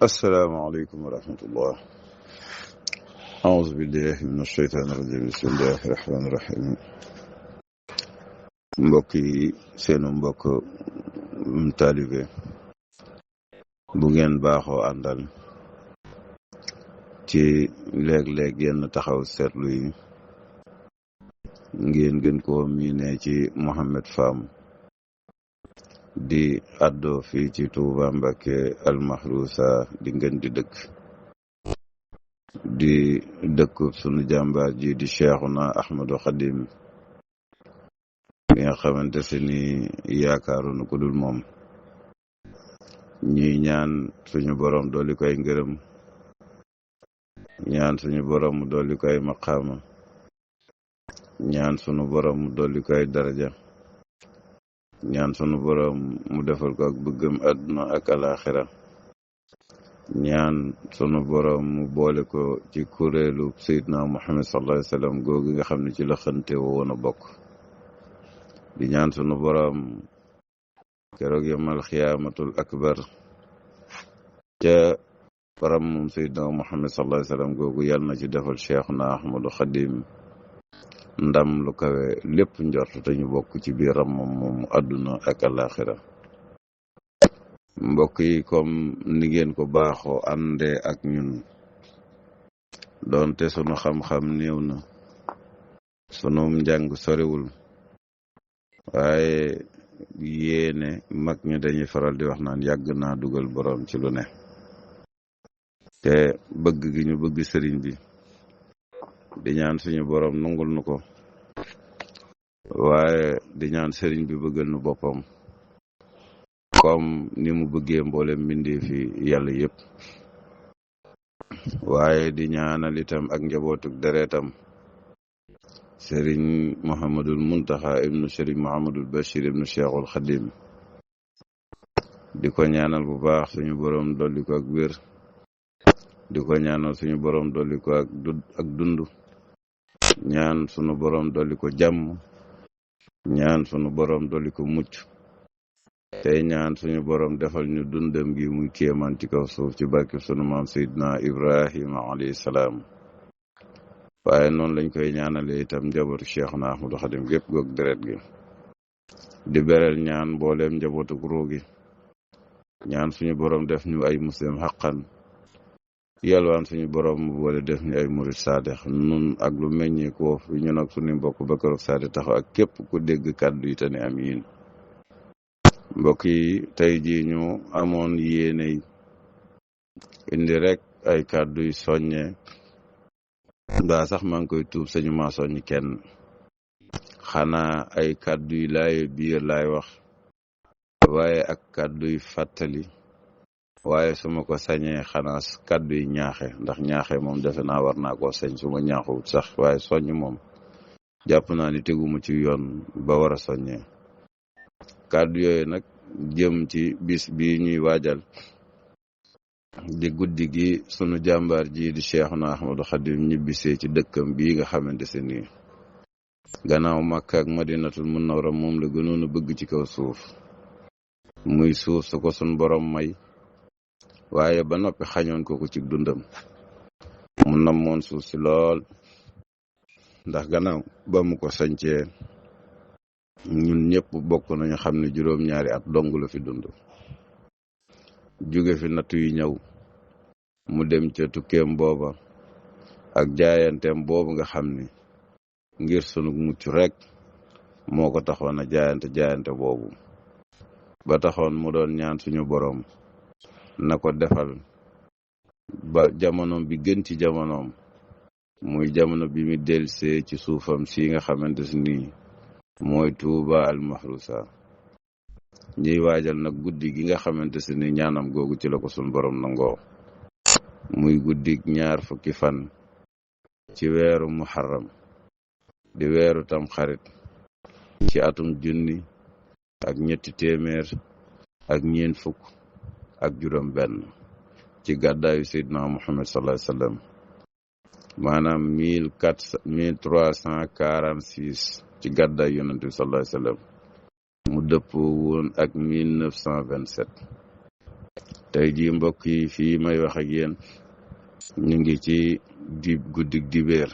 asalaamaaleykum wa rahmatullah aouzu billahi min asheytaan irajim bismillahi rahmaani rahim mbokk yi seenu mbokk taalibe bu ngeen baaxoo àndal ci léeg-léeg yenn taxaw seetlu yi ngeen gën koo miine ci Mouhamed Fam di àddoo fii ci Touba Mbacké almahrusa di ngeen di dëkk sunu jàmbaar ji di Cheikhuna Ahmadou Khadim mi nga xamante se ni yaakaarunu ku dul moom ñuy ñaan suñu borom dolli koy ngërëm ñaan suñu borom mu dolli koy maqaama ñaan sunu borom mu dolli koy daraja ñaan sunu borom mu defal ko ak bëggam àdduna ak alaxira ñaan sunu borom mu boole ko ci kuréelu Seydina Muhammad sallallahu alayhi wa sallam googu nga xam ne ci la xante woon a bokk di ñaan sunu borom keroog yomal xiyaamatul akbar ca param moom Seydina Muhammad sallallahu alayhi wa sallam googu yàlla na ci defal Cheikhuna Ahmadou Khadim ndam lu kawe lépp njort te ñu bokk ci biiram moom àdduna ak alaxira mbokk yi comme ni ngeen ko baaxoo àndee ak ñun doonte sunu xam-xam néew na sunum njàng soriwul waaye yéene mag ñi dañuy faral di wax naan yàgg naa dugal borom ci lu ne te bëgg gi ñu bëgg sëriñ bi di ñaan suñu borom nungul nu ko waaye di ñaan sëriñ bi bëggal nu boppam comme ni mu bëggee mboolem mbindee fi yàlla yëpp waaye di ñaanal itam ak njabootuk deretam sëriñ Mouhamadul Muntaxa ibnu sëriñ Mouhamadul Bachir ibnu Cheikhul Khadim di ko ñaanal bu baax suñu borom dolli ko ak wér di ko ñaanal suñu borom dolli ko ak dund ñaan sunu borom dolli ko jàmm ñaan sunu borom dolli ko mucc tey ñaan suñu borom defal ñu dundam gi muy kéemaan ci kaw suuf ci barke sunu maam Seydina Ibrahima alayhi salaam waaye noonu lañ koy ñaanale itam njabootu Cheikhuna Ahmadou Khadim gépp goog deret gi di berel ñaan mbooleem njabootu ruu gi ñaan suñu borom def ñu ay muslim xaqan yalwaan suñu borom mu boole def ñu ay murid saadex nun ak lu meññee ko ñun ak suñu mbokk ba keroog saade taxaw ak képp ku dégg kàddu yi te ne amiin mbokk yi tey jii ñu amoon yéene indi rek ay kàddu yu soññe ndaa sax maa ngi koy tuub sañu maa soññ kenn xanaa ay kàddu yu laay biir laay wax waaye ak kàddu yu fàttali waaye su ma ko sañee xanaa kàddu yi ñaaxe ndax ñaaxe moom defe naa war naa koo sañ su ma ñaaxuwut sax waaye soññ moom jàpp naa ni teguma ci yoon ba war a soññee kàddu yooyu nag jëm ci bis bi ñuy waajal di guddi gi sunu jàmbaar ji di Cheikhuna Ahmadou Khadim ñibbisee ci dëkkam bii nga xamante se nii gannaaw Makka ak Madinatul Munawwara moom la gënoon a bëgg ci kaw suuf muy suuf su ko sunu borom may waaye ba noppi xañoon ko ci dundam mu namoon suuf si lool ndax gannaaw ba mu ko sañcee ñun ñëpp bokk nañu xam ne juróom-ñaari at dong la fi dund jóge fi nattu yi ñëw mu dem ca tukkeem booba ak jaayanteem boobu nga xam ni ngir sunu mucc rek moo ko taxoon a jaayante boobu ba taxoon mu doon ñaan suñu borom na ko defal ba jamonoom bi gën ci jamonoom muy jamono bi mu delsee ci suufam si nga xamante ni mooy Touba al mahrusa ñuy waajal nag guddi gi nga xamante ni ñaanam googu ci la ko sun borom nangoo muy guddi 2 fukki fan ci weeru muharram di weeru tam xarit ci atum 1300 ak 4 ci gàddaayu Seydina Muhammad sallallahu alayhi wa sallam maanaam 1346 ci gàddaay yonent bi sallallahu alayhi wa sallam mu dëppoo woon ak 1927 tey jii mbokk yi fii may wax ak yéen ñu ngi ci guddig dibéer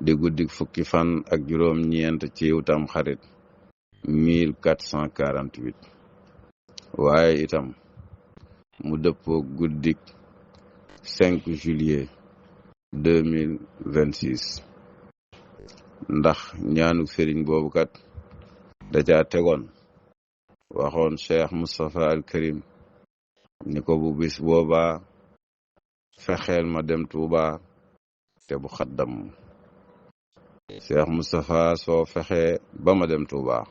di guddig fukki fan ak juróom-ñeent ci Tam Xarit 1448 waaye itam mu dëppoo guddig 5 juillet 2026 ndax ñaanu sëriñ boobu kat da caa tegoon waxoon Cheikh Moustapha al Karim ni ko bu bis boobaa fexeel ma dem Touba te bu xaddam Cheikh Moustapha soo fexee ba ma dem Touba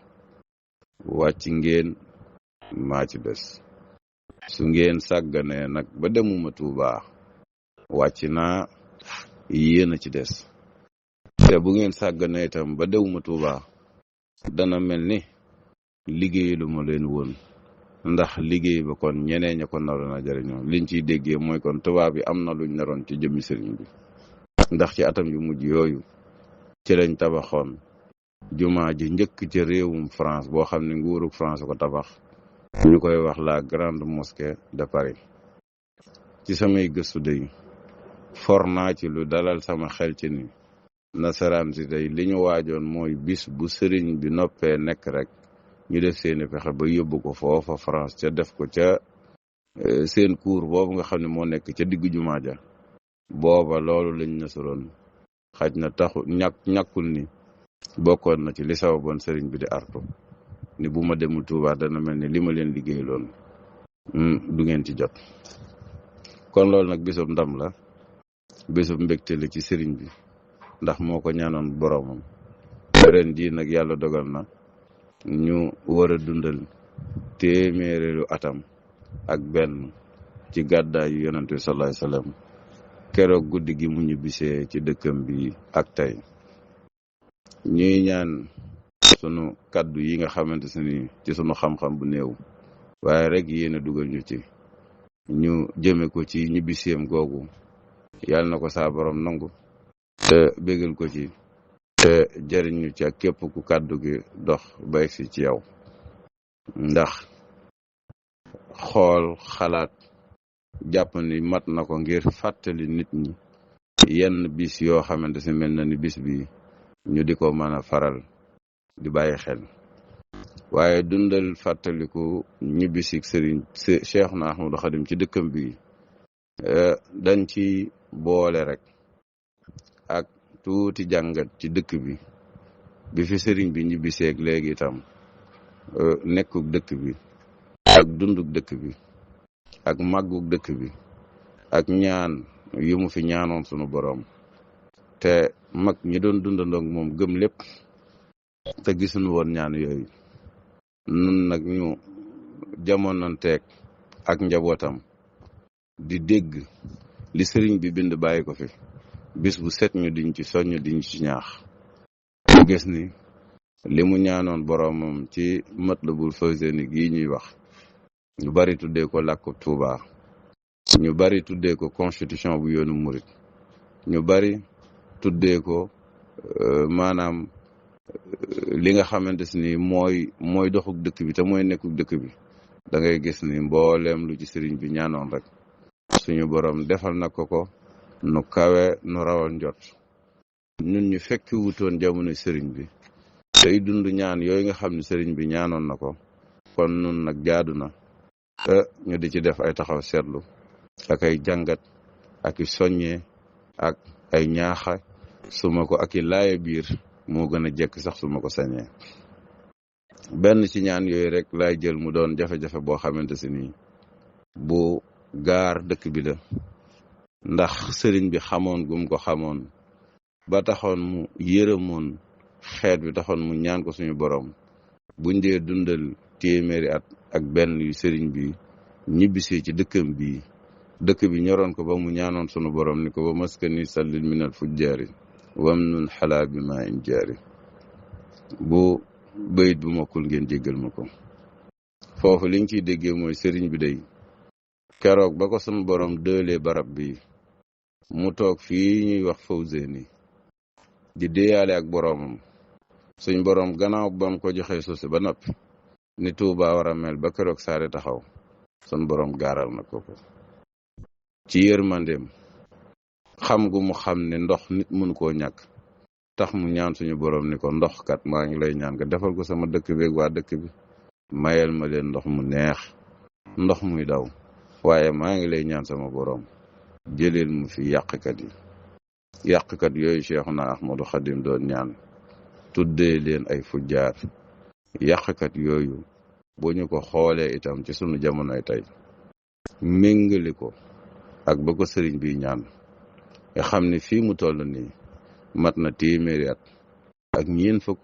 wàcc ngeen maa ci des su ngeen sàgganee nag ba demuma Touba wàcc naa yéen a ci des te bu ngeen sàgganee itam ba demuma Touba dana mel ni liggéey lu ma leen woon ndax liggéey ba kon ñeneen ña ko naroon a jëriñoo liñ ciy déggee mooy kon tubaab bi am na luñ naroon ci jëmmi sëriñ bi ndax ci atam yu mujj yooyu ci lañ tabaxoon jumaa ji njëkk ca réewum France boo xam ne nguurug France ko tabax ñu koy wax la grande mosquée de Paris. ci samay gëstu day for naa ci lu dalal sama xel ci ni nasaraan si day li ñu waajoon mooy bis bu sëriñ bi noppee nekk rek ñu def seeni pexe ba yóbbu ko foofa France ca def ko ca seen cour boobu nga xam ne moo nekk ca diggu jumaa ja booba loolu lañ nasoroon xaj na taxu ñàkkul ni bokkoon na ci li sababoon sëriñ bi di artu ni bu ma demul Tuubaa dana mel ni li ma leen liggéey loon du ngeen ci jot kon loolu nag bisub ndam la bisub mbégte la ci sëriñ bi ndax moo ko ñaanoon boroomam ren jii nag yàlla dogal na ñu war a dundal téeméereelu atam ak benn ci gàddaayu yonent bi sallallahu alayhi wasallam keroog guddi gi mu ñibbisee ci dëkkam bi ak tey ñuy ñaan sunu kaddu yi nga xamante ni ci sunu xam-xam bu néew waaye rek yéen a dugal ñu ci ñu jëme ko ci ñibbiseem googu yàlla na ko saa borom nangu te bégal ko ci te jëriñu ci ak képp ku kàddu gi dox ba egsi ci yow ndax xool xalaat jàpp ni mat na ko ngir fàttali nit ñi yenn bis yoo xamante si mel na ni bis bi ñu di ko mën a faral di bàyyi xel waaye dundal fàttaliku ñibbisig sëriñ Cheikhna Ahmadou Khadim ci dëkkam bi dañ ci boole rek ak tuuti jàngat ci dëkk bi fi sëriñ bi ñibbiseeg léegi itam nekkuk dëkk bi ak dunduk dëkk bi ak màgguk dëkk bi ak ñaan yu mu fi ñaanoon sunu boroom te mag ñi doon dundandoog moom gëm lépp te gisuñu woon ñaan yooyu nun nag ñu jamonanteeg ak njabootam di dégg li sëriñ bi bind bàyyi ko fi bis bu set ñu diñ ci soññ diñ ci ñaax ñu gis ni li mu ñaanoon boroomam ci Matlabul Fawzayni gii ñuy wax ñu bari tuddee ko làkku Tuuba ñu bari tuddee ko constitution bu yoonu murit ñu bari tuddee ko maanaam li nga xamante ni mooy doxuk dëkk bi te mooy nekkuk dëkk bi da ngay gis ni mbooleem lu ci sëriñ bi ñaanoon rek suñu borom defal na ko nu kawe nu rawal njot ñun ñu fekki wutoon jamono sëriñ bi tey dund ñaan yooyu nga xam ne sëriñ bi ñaanoon na ko kon nun nag jaadu na te ñu di ci def ay taxaw seetlu ak ay jàngat ak i soññee ak ay ñaaxa suma ko ak i laaye biir moo gën a jekk sax suma ko sañee benn ci ñaan yooyu rek laay jël mu doon jafe-jafe boo xamante si nii bu gaar dëkk bi la ndax sëriñ bi xamoon gum ko xamoon ba taxoon mu yërëmoon xeet bi taxoon mu ñaan ko suñu borom buñ dee dundal téeméeri at ak benn yu sëriñ bi ñibbisee ci dëkkam bi dëkk bi ñoroon ko ba mu ñaanoon sunu borom ni ko ba maskani sallil minal fujjaari wam nun xalaa bi maa in jaari bu bayit bu mokkul ngeen jéggal ma ko foofu liñ ciy déggee mooy sëriñ bi day keroog ba ko sunu borom dëlee barab bi mu toog fii ñuy wax Fawzeyni di déyaale ak boroomam suñ boroom gannaaw bam ko joxee suuf si ba noppi ni Tuubaa war a mel ba keroog saare taxaw sun borom gaaral na ko ci yërmandeem xam gu mu xam ne ndox nit mënu koo ñàkk tax mu ñaan suñu borom ni ko ndox kat maa ngi lay ñaan nga defal ko sama dëkk bi ak waa dëkk bi mayel ma leen ndox mu neex ndox muy daw waaye maa ngi lay ñaan sama borom jëleel mu fi yàqkat yooyu Cheikhuna Ahmadou Khadim doon ñaan tuddee leen ay fujjaar yàqkat yooyu bu ñu ko xoolee itam ci sunu jamonoy tey méngali ko ak ba ko sëriñ bi ñaan nga xam ne fii mu toll nii mat na téeméeri at ak ñeent fukk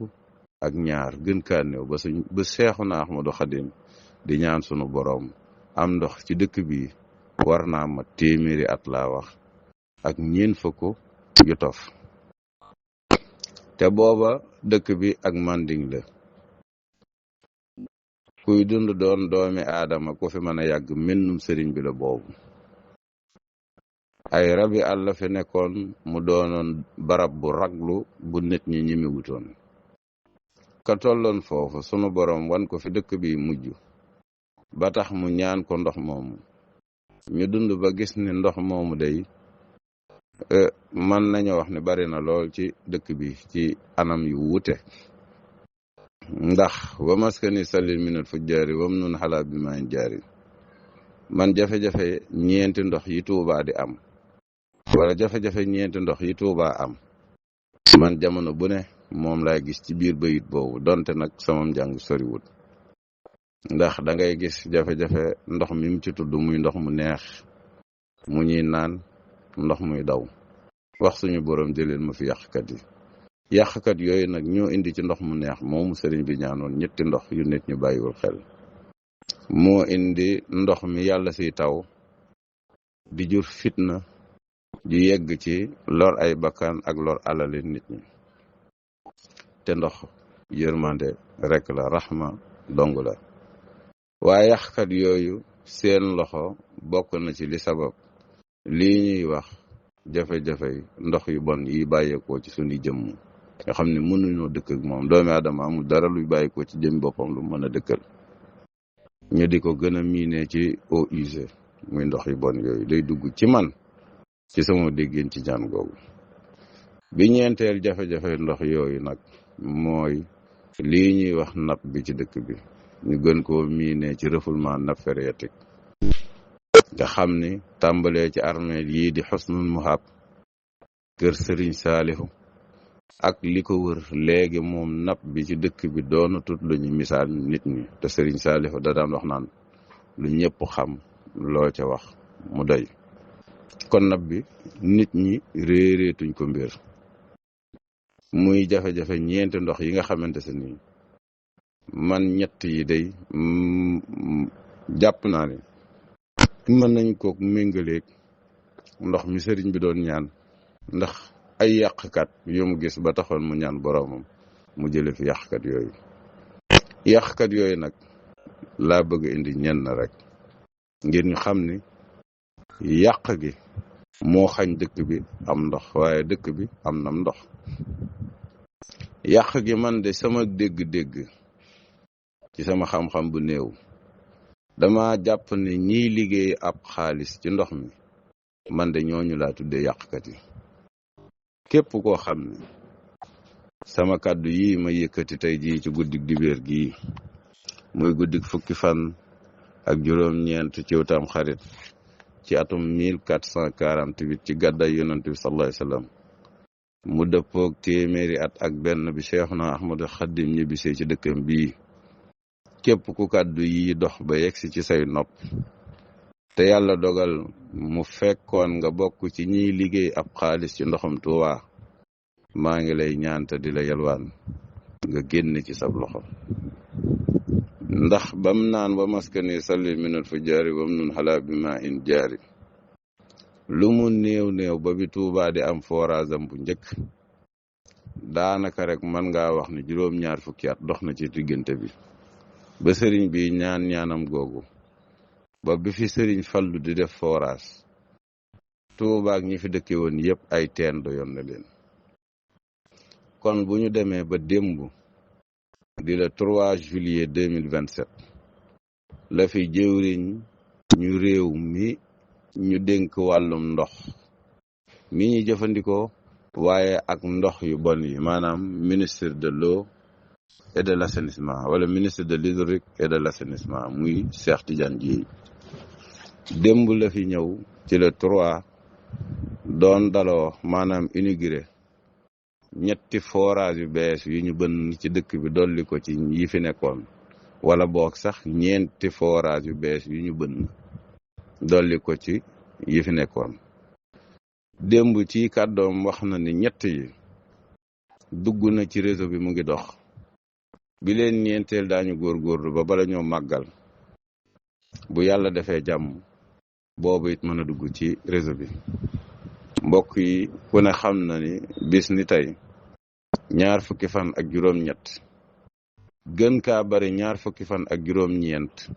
ak ñaar gën kaa néew ba Cheikhuna Ahmadou Khadim di ñaan sunu borom am ndox ci dëkk bi war naa mat téeméeri at laa wax ak ñeent fukk yu tof te booba dëkk bi ak manding la kuy dund doon doomi aadama ku fi mën a yàgg mennum sëriñ bi la boobu ay rabi àll fi nekkoon mu doonoon barab bu raglu bu nit ñi ñimi wutoon ka tolloon foofu sunu borom wan ko fi dëkk bi mujj ba tax mu ñaan ko ndox moomu ñu dund ba gis ni ndox moomu day man nañu wax ne bari na lool ci dëkk bi ci anam yu wute ndax wa maskani salil minal fujjaari wam nun xalaa bi mayn jaari man jafe-jafe ñeenti ndox yi Tuubaa di am wala jafe-jafe ñeenti ndox yi Tuubaa am man jamono bu ne moom laa gis ci biir bayit boobu donte nag sama njàng soriwut ndax da ngay gis jafe-jafe ndox mi mu ci tudd muy ndox mu neex mu ñuy naan ndox muy daw wax suñu borom jëleen ma fi yàqkat yooyu nag ñoo indi ci ndox mu neex moomu sëriñ bi ñaanoon ñetti ndox yu nit ñu bàyyiwul xel moo indi ndox mi yàlla siy taw di jur fitna ju yegg ci lor ay bakkan ak lor alali nit ñi te ndox yërmande rek la raxma dong la waaye yàqkat yooyu seen loxo bokk na ci li sabab lii ñuy wax jafe-jafe ndox yu bon yi bàyyeekoo ci suñu jëmm nga xam ne mënuñoo dëkk ak moom doomi aadama amul dara luy bàyyeekoo ci jëm boppam lu mën a dëkkal ñu di ko gën a miinee ci eau usée muy ndox yu bon yooyu day dugg ci man ci sama déggéen ci ñaan googu bi ñeenteel jafe-jafe ndox yooyu nag mooy lii ñuy wax napp bi ci dëkk bi ñu gën koo miinee ci refoulement nappe phréatique nga xam ni tàmbalee ci armeel yii di Xusnul Muhab kër Sëriñ Saalihu ak li ko wër léegi moom napp bi ci dëkk bi doona tut lu ñu misaal nit ñi te Sëriñ Saalihu da daan wax naan lu ñëpp xam loo ca wax mu doy kon napp bi nit ñi réeréetuñ ko mbir muy jafe-jafe ñeenti ndox yi nga xamante se nii man ñett yi day jàpp naa ne mën nañ ko méngaleeg ndox mi sëriñ bi doon ñaan ndax ay yàqkat yu mu gis ba taxoon mu ñaan boroomam mu jële fi yàqkat yooyu nag laa bëgg indi ñenn rek ngir ñu xam ni yàq gi moo xañ dëkk bi am ndox waaye dëkk bi am nam ndox yàq gi man de sama dégg-dégg ci sama xam-xam bu néew dama jàpp ne ñiy liggéey ab xaalis ci ndox mi man de ñooñu laa tuddee yàqkat yi képp koo xam ne sama kàddu yi ma yëkkati tey jii ci guddik dibéer gii muy guddik fukki fan ak juróom-ñeent ci Tam Xarit ci atum 1448 ci gàddaay yonent bi sallallahu alayhi wasallam mu dëppoog téeméeri at ak benn bi Cheikhuna Ahmadou Khadim ñibbisee ci dëkkam bii képp ku kàddu yi dox ba yegsi ci say nopp te yàlla dogal mu fekkoon nga bokk ci ñiy liggéey ab xaalis ci ndoxum Tuubaa maa ngi lay ñaan te di la yalwaan nga génn ci sab loxo ndax bam naan wa maskani salli minal fujjaari wam nun xalaa bi maa in jaari lu mu néew ba bi Tuubaa di am forage bu njëkk daanaka rek mën ngaa wax ne juróom-ñaar fukki at dox na ci diggante bi ba sëriñ bi ñaanam googu ba bi fi sëriñ Fallu di def forage Tuubaa ak ñi fi dëkke woon yëpp ay teen doyoon na leen kon bu ñu demee ba démb di le 3 juillet 2027 la fi jëwriñ ñu réew mi ñu dénk wàllum ndox mi ñuy jëfandikoo waaye ak ndox yu bon yi maanaam ministre de l'eau et de l'assainissement wala ministre de l'hydraulique et de l'assainissement muy Cheikh Tidiane Dièye démb la fi ñëw ci le 3 doon daloo maanaam inauguré ñetti forage yu bees yu ñu bënn ci dëkk bi dolli ko ci yi fi nekkoon wala boog sax ñeenti forage yu bees yu ñu bënn dolli ko ci yi fi nekkoon démb ci kàddoom wax na ni ñett yi dugg na ci réseau bi mu ngi dox bi leen ñeenteel daañu góorgóorlu ba bala ñoo màggal bu yàlla defee jàmm boobu it mën a dugg ci réseau bi mbokk yi ku ne xam na ni bis ni tey ñaar fukki fan ak juróom-ñett gën kaa bari ñaar fukki fan ak juróom-ñeent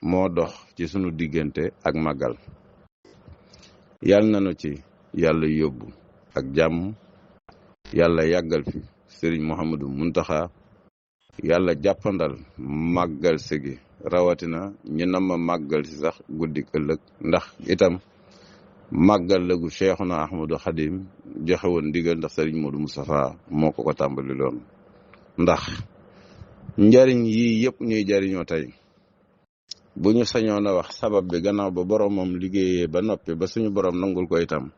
moo dox ci sunu diggante ak màggal yàlla nañu ci yàlla yóbbu ak jàmm yàlla yàggal fi Serigne Mouhamadou Mountakha yàlla jàppandal màggal si gi rawatina ñu nama màggal si sax guddik ëllëg ndax itam màggal lagu Cheikhuna Ahmadou Khadim joxe woon ndigal ndax Serigne Modou Moustapha moo ko tàmbali loon ndax njariñ yii yëpp ñuy jariñoo tey bu ñu sañoon a wax sabab bi gannaaw ba boromam liggéeyee ba noppi ba suñu borom nangul ko itam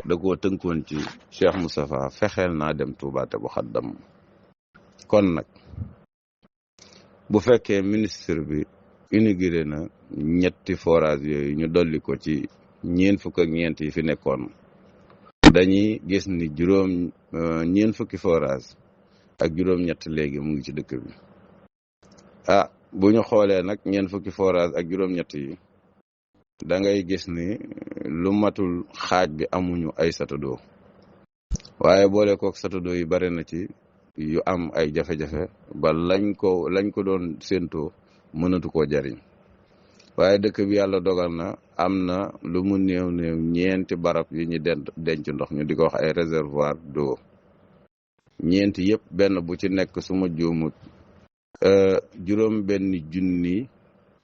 da koo tënkoon ci Cheikh Moustapha fexeel naa dem Touba te bu xaddam kon nag bu fekkee ministre bi inauguré na ñetti forage yooyu ñu dolli ko ci ñeent fukk ak ñeent yi fi nekkoon dañuy gis ni ñeent fukki forage ak juróom-ñett léegi mu ngi ci dëkk bi bu ñu xoolee nag ñeent fukki forage ak juróom-ñett yi da ngay gis ni lu matul xaaj bi amuñu ay satadoo waaye boole kook satadoo yi bare na ci yu am ay jafe-jafe ba lañ ko doon séentoo mënatu koo jariñ waaye dëkk bi yàlla dogal na am na lu mu néew ñeenti barab yu ñu denc ndox ñu di ko wax ay réservoir d'eau ñeenti yëpp benn bu ci nekk su ma juumut juróom benn junni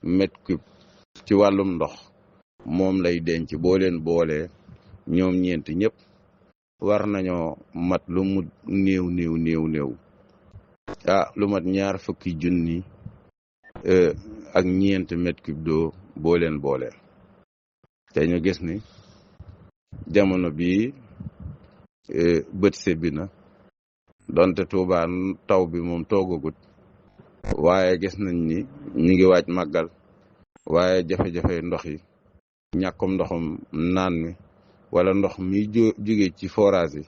mètre cube ci wàllum ndox moom lay denc boo leen boolee ñoom ñeenti ñëpp war nañoo mat lu mu néew lu mat ñaar fukki junni ak ñeent mètre cube d'eau boo leen boolee te ñu gis ni jamono bii bët sebbi na donte Tuubaa taw bi moom toogagut waaye gis nañ ni ñu ngi waaj màggal waaye jafe-jafe ndox yi ñàkkum ndoxum naan mi wala ndox mi jóge ci forage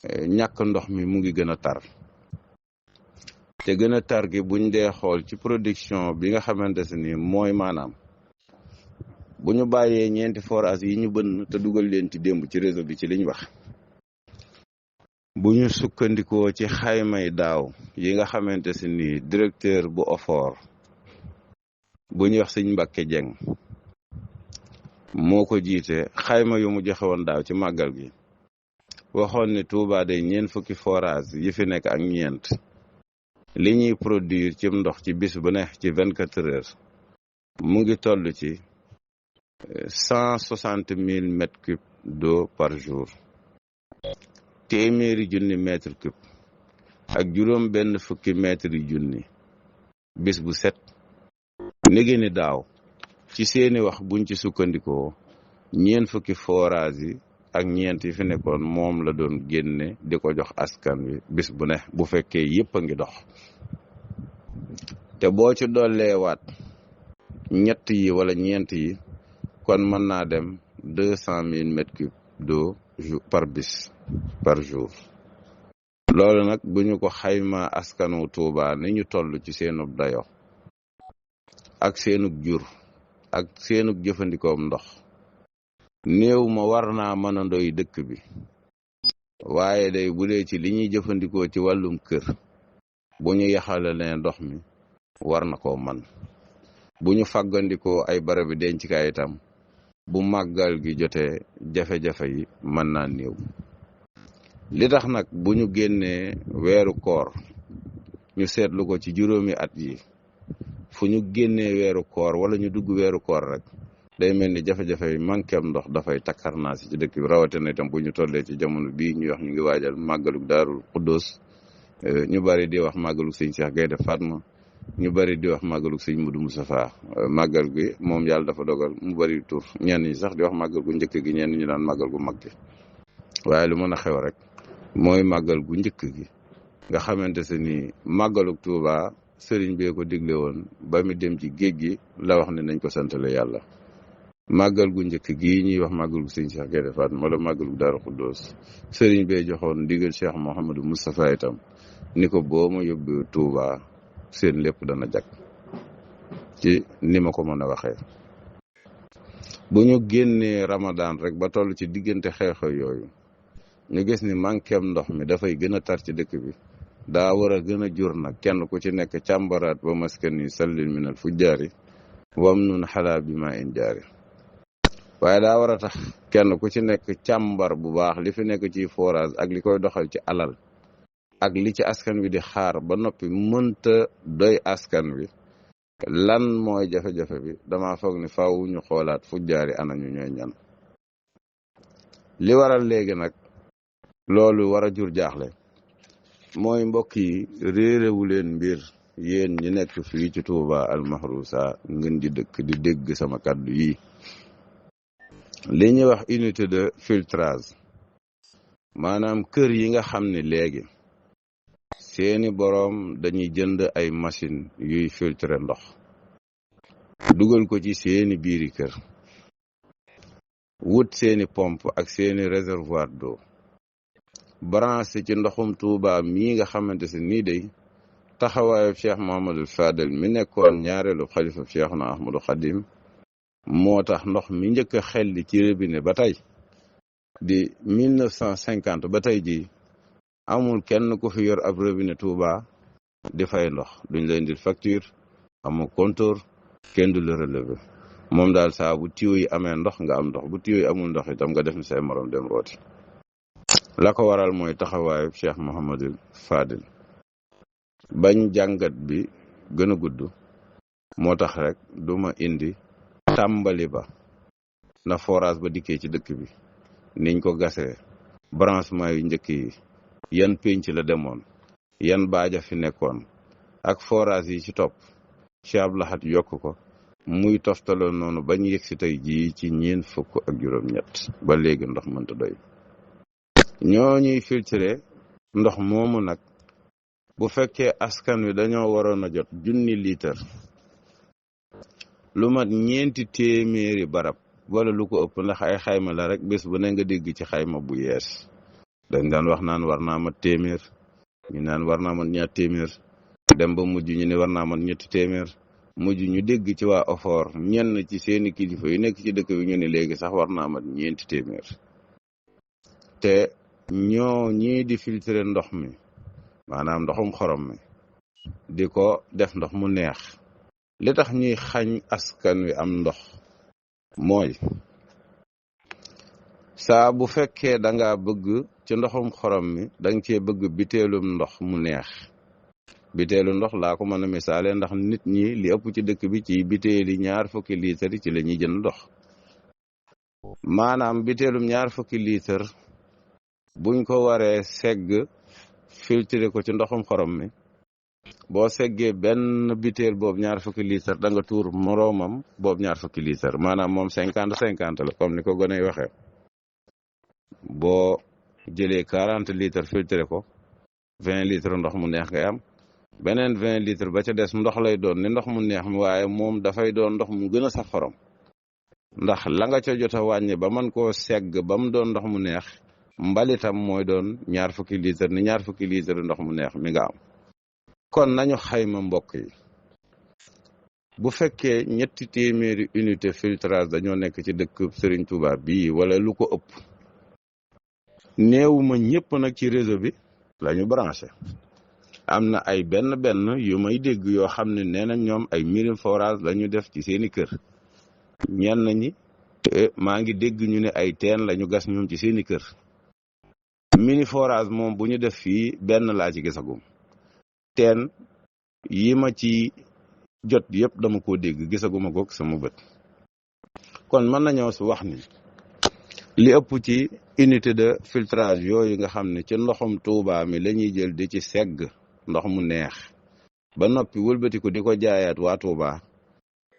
yi ñàkk ndox mi mu ngi gën a tar te gën a tar gi buñ dee xool ci production bi nga xamante ni mooy maanaam bu ñu bàyyee ñeenti forage yi ñu bënn te dugal leen ci démb ci réseau bi ci liñ wax bu ñu sukkandikoo ci xaymay daaw yi nga xamante ni directeur bu OFOR bu ñuy wax sëñ Mbacke Dieng moo ko jiite xayma yu mu joxe woon daaw ci màggal gi waxoon ni Touba day ñeent fukki forage yi fi nekk ak ñeent li ñuy produire ci ndox ci bis bu ne ci 24 heures mu ngi toll ci 160 000 mètres cubes d'eau par jour téeméeri junni mètre cube ak juróom benn fukki mètre yi junni bis bu set négé ni daaw ci seeni wax buñ ci sukkandikoo ñeent fukki forage yi ak ñeent yi fi nekkoon moom la doon génne di ko jox askan wi bis bu ne bu fekkee yëpp a ngi dox te boo ci dolleewaat ñett yi wala ñeent yi kon mën naa dem 200 000 mètres cubes d'eau par jour loolu nag bu ñu ko xayma askanu Touba ni ñu toll ci seenub dayo ak seenug jur ak seenug jëfandikoom ndox néew ma war naa mën a ndoy dëkk bi waaye day bu dee ci li ñuy jëfandikoo ci wàllum kër bu ñu yaxale leen ndox mi war na koo man bu ñu fàggandikoo ay barabi dencukaay itam bu màggal gi jotee jafe-jafe yi mën naa néew li tax nag bu ñu génnee weeru koor ñu seetlu ko ci juróomi at yi fu ñu génnee weeru koor wala ñu dugg weeru koor rek day mel ni jafe-jafe yi manquéem ndox dafay takkarnaasi ci dëkk bi rawatina itam bu ñu tollee ci jamono bii ñuy wax ñu ngi waajal màggalug Daarul Xuddoos ñu bari di wax màggalug sëñ Cheikh Gaynde Fatma ñu bari di wax màggalug sëñ Mudu Mustafaa màggal gi moom yàlla dafa dogal mu bari tur ñenn ñi sax di wax màggal gu njëkk gi ñenn ñi naan màggal gu mag gi waaye lu mën a xew rek mooy màggal gu njëkk gi nga xamante se ni màggalug Tuuba sëriñ bee ko digle woon ba mu dem ci géej gi la wax ne nañ ko santale yàlla màggal gu njëkk gii ñuy wax màggal gu sëñ Cheikh Gaynde Fatma wala màggal gu Daaru Xuddoos sëriñ bee joxoon ndigal Cheikh Mouhamadou Moustapha itam ni ko boo ma yóbbu Tuuba seen lépp dana jag ci ni ma ko mën a waxee bu ñu génnee Ramadan rek ba toll ci diggante xew-xew yooyu ñu gis ni manquéem ndox mi dafay gën a tar ci dëkk bi daa war a gën a jur nag kenn ku ci nekk càmbaraat ba maskan yi sallil minal fujjaari wam nun xalaa bi ma in jaari waaye daa war a tax kenn ku ci nekk càmbar bu baax li fi nekk ci forage ak li koy doxal ci alal ak li ci askan wi di xaar ba noppi mënta doy askan wi lan mooy jafe-jafe bi dama foog ni faaw ñu xoolaat fujjaari anañu ñooy ñan li waral léegi nag loolu war a jur jaaxle mooy mbokk yi réerewu leen mbir yéen ñi nekk fii ci Touba Al Mahrousa ngeen di dëkk di dégg sama kàddu yi li ñuy wax unité de filtrage maanaam kër yi nga xam ne léegi seeni boroom dañuy jënd ay machine yuy filtrer ndox dugal ko ci seeni biiri kër wut seeni pompe ak seeni réservoir d'eau branché ci ndoxum Touba mii nga xamante si nii day taxawaayu Cheikh Mouhamadul Fadel mi nekkoon ñaareelu xalifa Cheikhna Ahmadou Khadim moo tax ndox mi njëkk a xelli ci robinet ba tey di 1950 ba tey ji amul kenn ku fi yor ab robinet Touba di fay ndox duñ la indil facture amul compteur kenn du la relevé moom daal saa bu tuyau yi amee ndox nga am ndox bu tuyau yi amul ndox itam nga def ni say morom dem rooti la ko waral mooy taxawaayu Cheikh Mouhamadul Fadil bañ jàngat bi gën a gudd moo tax rek duma indi tàmbali ba na forage ba dikkee ci dëkk bi niñ ko gasee branchement yu njëkk yi yan pénc la demoon yan baaja fi nekkoon ak forage yi ci topp Cheikh Abdou Lahad yokk ko muy toftaloon noonu bañ yegg si tey jii ci 4 ba léegi ndox mënta doy ñoo ñuy filtré ndox moomu nag bu fekkee askan wi dañoo waroon a jot 1,000 litre lu mat 400 barab wala lu ko ëpp ndax ay xayma la rek bés bu ne nga dégg ci xayma bu yees dañ daan wax naan war naa mat 100 ñu naan war naa mat 200 dem ba mujj ñu ne war naa mat 300 mujj ñu dégg ci waa OFOR ñenn ci seeni kilifa yu nekk ci dëkk bi ñu ne léegi sax war naa mat 400 te ñoo ñii di filtrer ndox mi maanaam ndoxum xorom mi di ko def ndox mu neex li tax ñuy xañ askan wi am ndox mooy saa bu fekkee da nga bëgg ci ndoxum xorom mi danga cee bëgg biteelum ndox mu neex biteelu ndox laa ko mën a misaale ndax nit ñi li ëpp ci dëkk bi ci biteeli 20 litre ci la ñuy jënd ndox maanaam biteelum 20 litre buñ ko waree segg filtré ko ci ndoxum xorom mi boo seggee benn biteel boobu 20 litre da nga tuur moroomam boobu 20 litre maanaam moom 50-50 la comme ni ko gone yi waxee boo jëlee 40 litres filtré ko 20 litres ndox mu neex ngay am beneen 20 litres ba ca des ndox lay doon ni ndox mu neex mi waaye moom dafay doon ndox mu gën a saf xorom ndax la nga ca jot a wàññi ba mën koo segg ba mu doon ndox mu neex mbalitam mooy doon 20 litres ni 20 litres ndox mu neex mi nga am kon nañu xayma mbokk yi bu fekkee 300 unité filtrage dañoo nekk ci dëkk Serigne Touba bii wala lu ko ëpp néewuma ñëpp nag ci réseau bi lañu branché am na ay benn yu may dégg yoo xam ne nee na ñoom ay mini forage la ñu def ci seeni kër ñenn ñi maa ngi dégg ñu ne ay teen la ñu gas ñoom ci seeni kër mini forage moom bu ñu def fii benn laa ci gisagum teen yi ma ci jot yëpp dama koo dégg gisaguma ko sama bët. kon mën nañoo su wax ni li ëpp ci unité de filtrage yooyu nga xam ne ci ndoxum Touba mi la ñuy jël di ci segg ndox mu neex ba noppi wëlbatiku di ko jaayaat waa Touba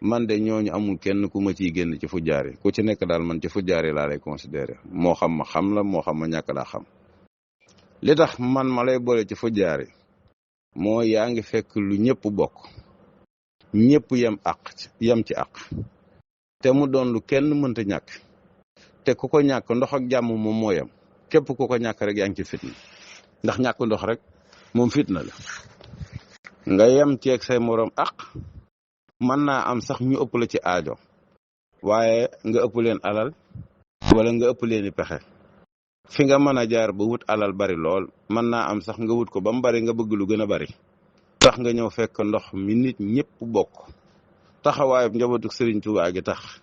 man de ñooñu amul kenn ku ma ciy génn ci fujjaar yi ku ci nekk daal man ci fujjaar yi laa lay considéré moo xam ma xam la moo xam ma ñàkk laa xam. li tax man ma lay boole ci fujjaar yi moo yaa ngi fekk lu ñëpp bokk ñëpp yem ci àq te mu doon lu kenn mënta ñàkk te ku ko ñàkk ndox ak jàmm moom moo yem képp ku ko ñàkk rek yaa ngi ci fitna ndax ñàkk ndox rek moom fitna la. nga yem ceeg say morom àq mën naa am sax ñu ëpp la ci aajo waaye nga ëpp leen alal wala nga ëpp leen i pexe fi nga mën a jaar ba wut alal bari lool mën naa am sax nga wut ko ba mu bari nga bëgg lu gën a bari tax nga ñëw fekk ndox mi nit ñëpp bokk taxawaayub njabootu Serigne Touba gi tax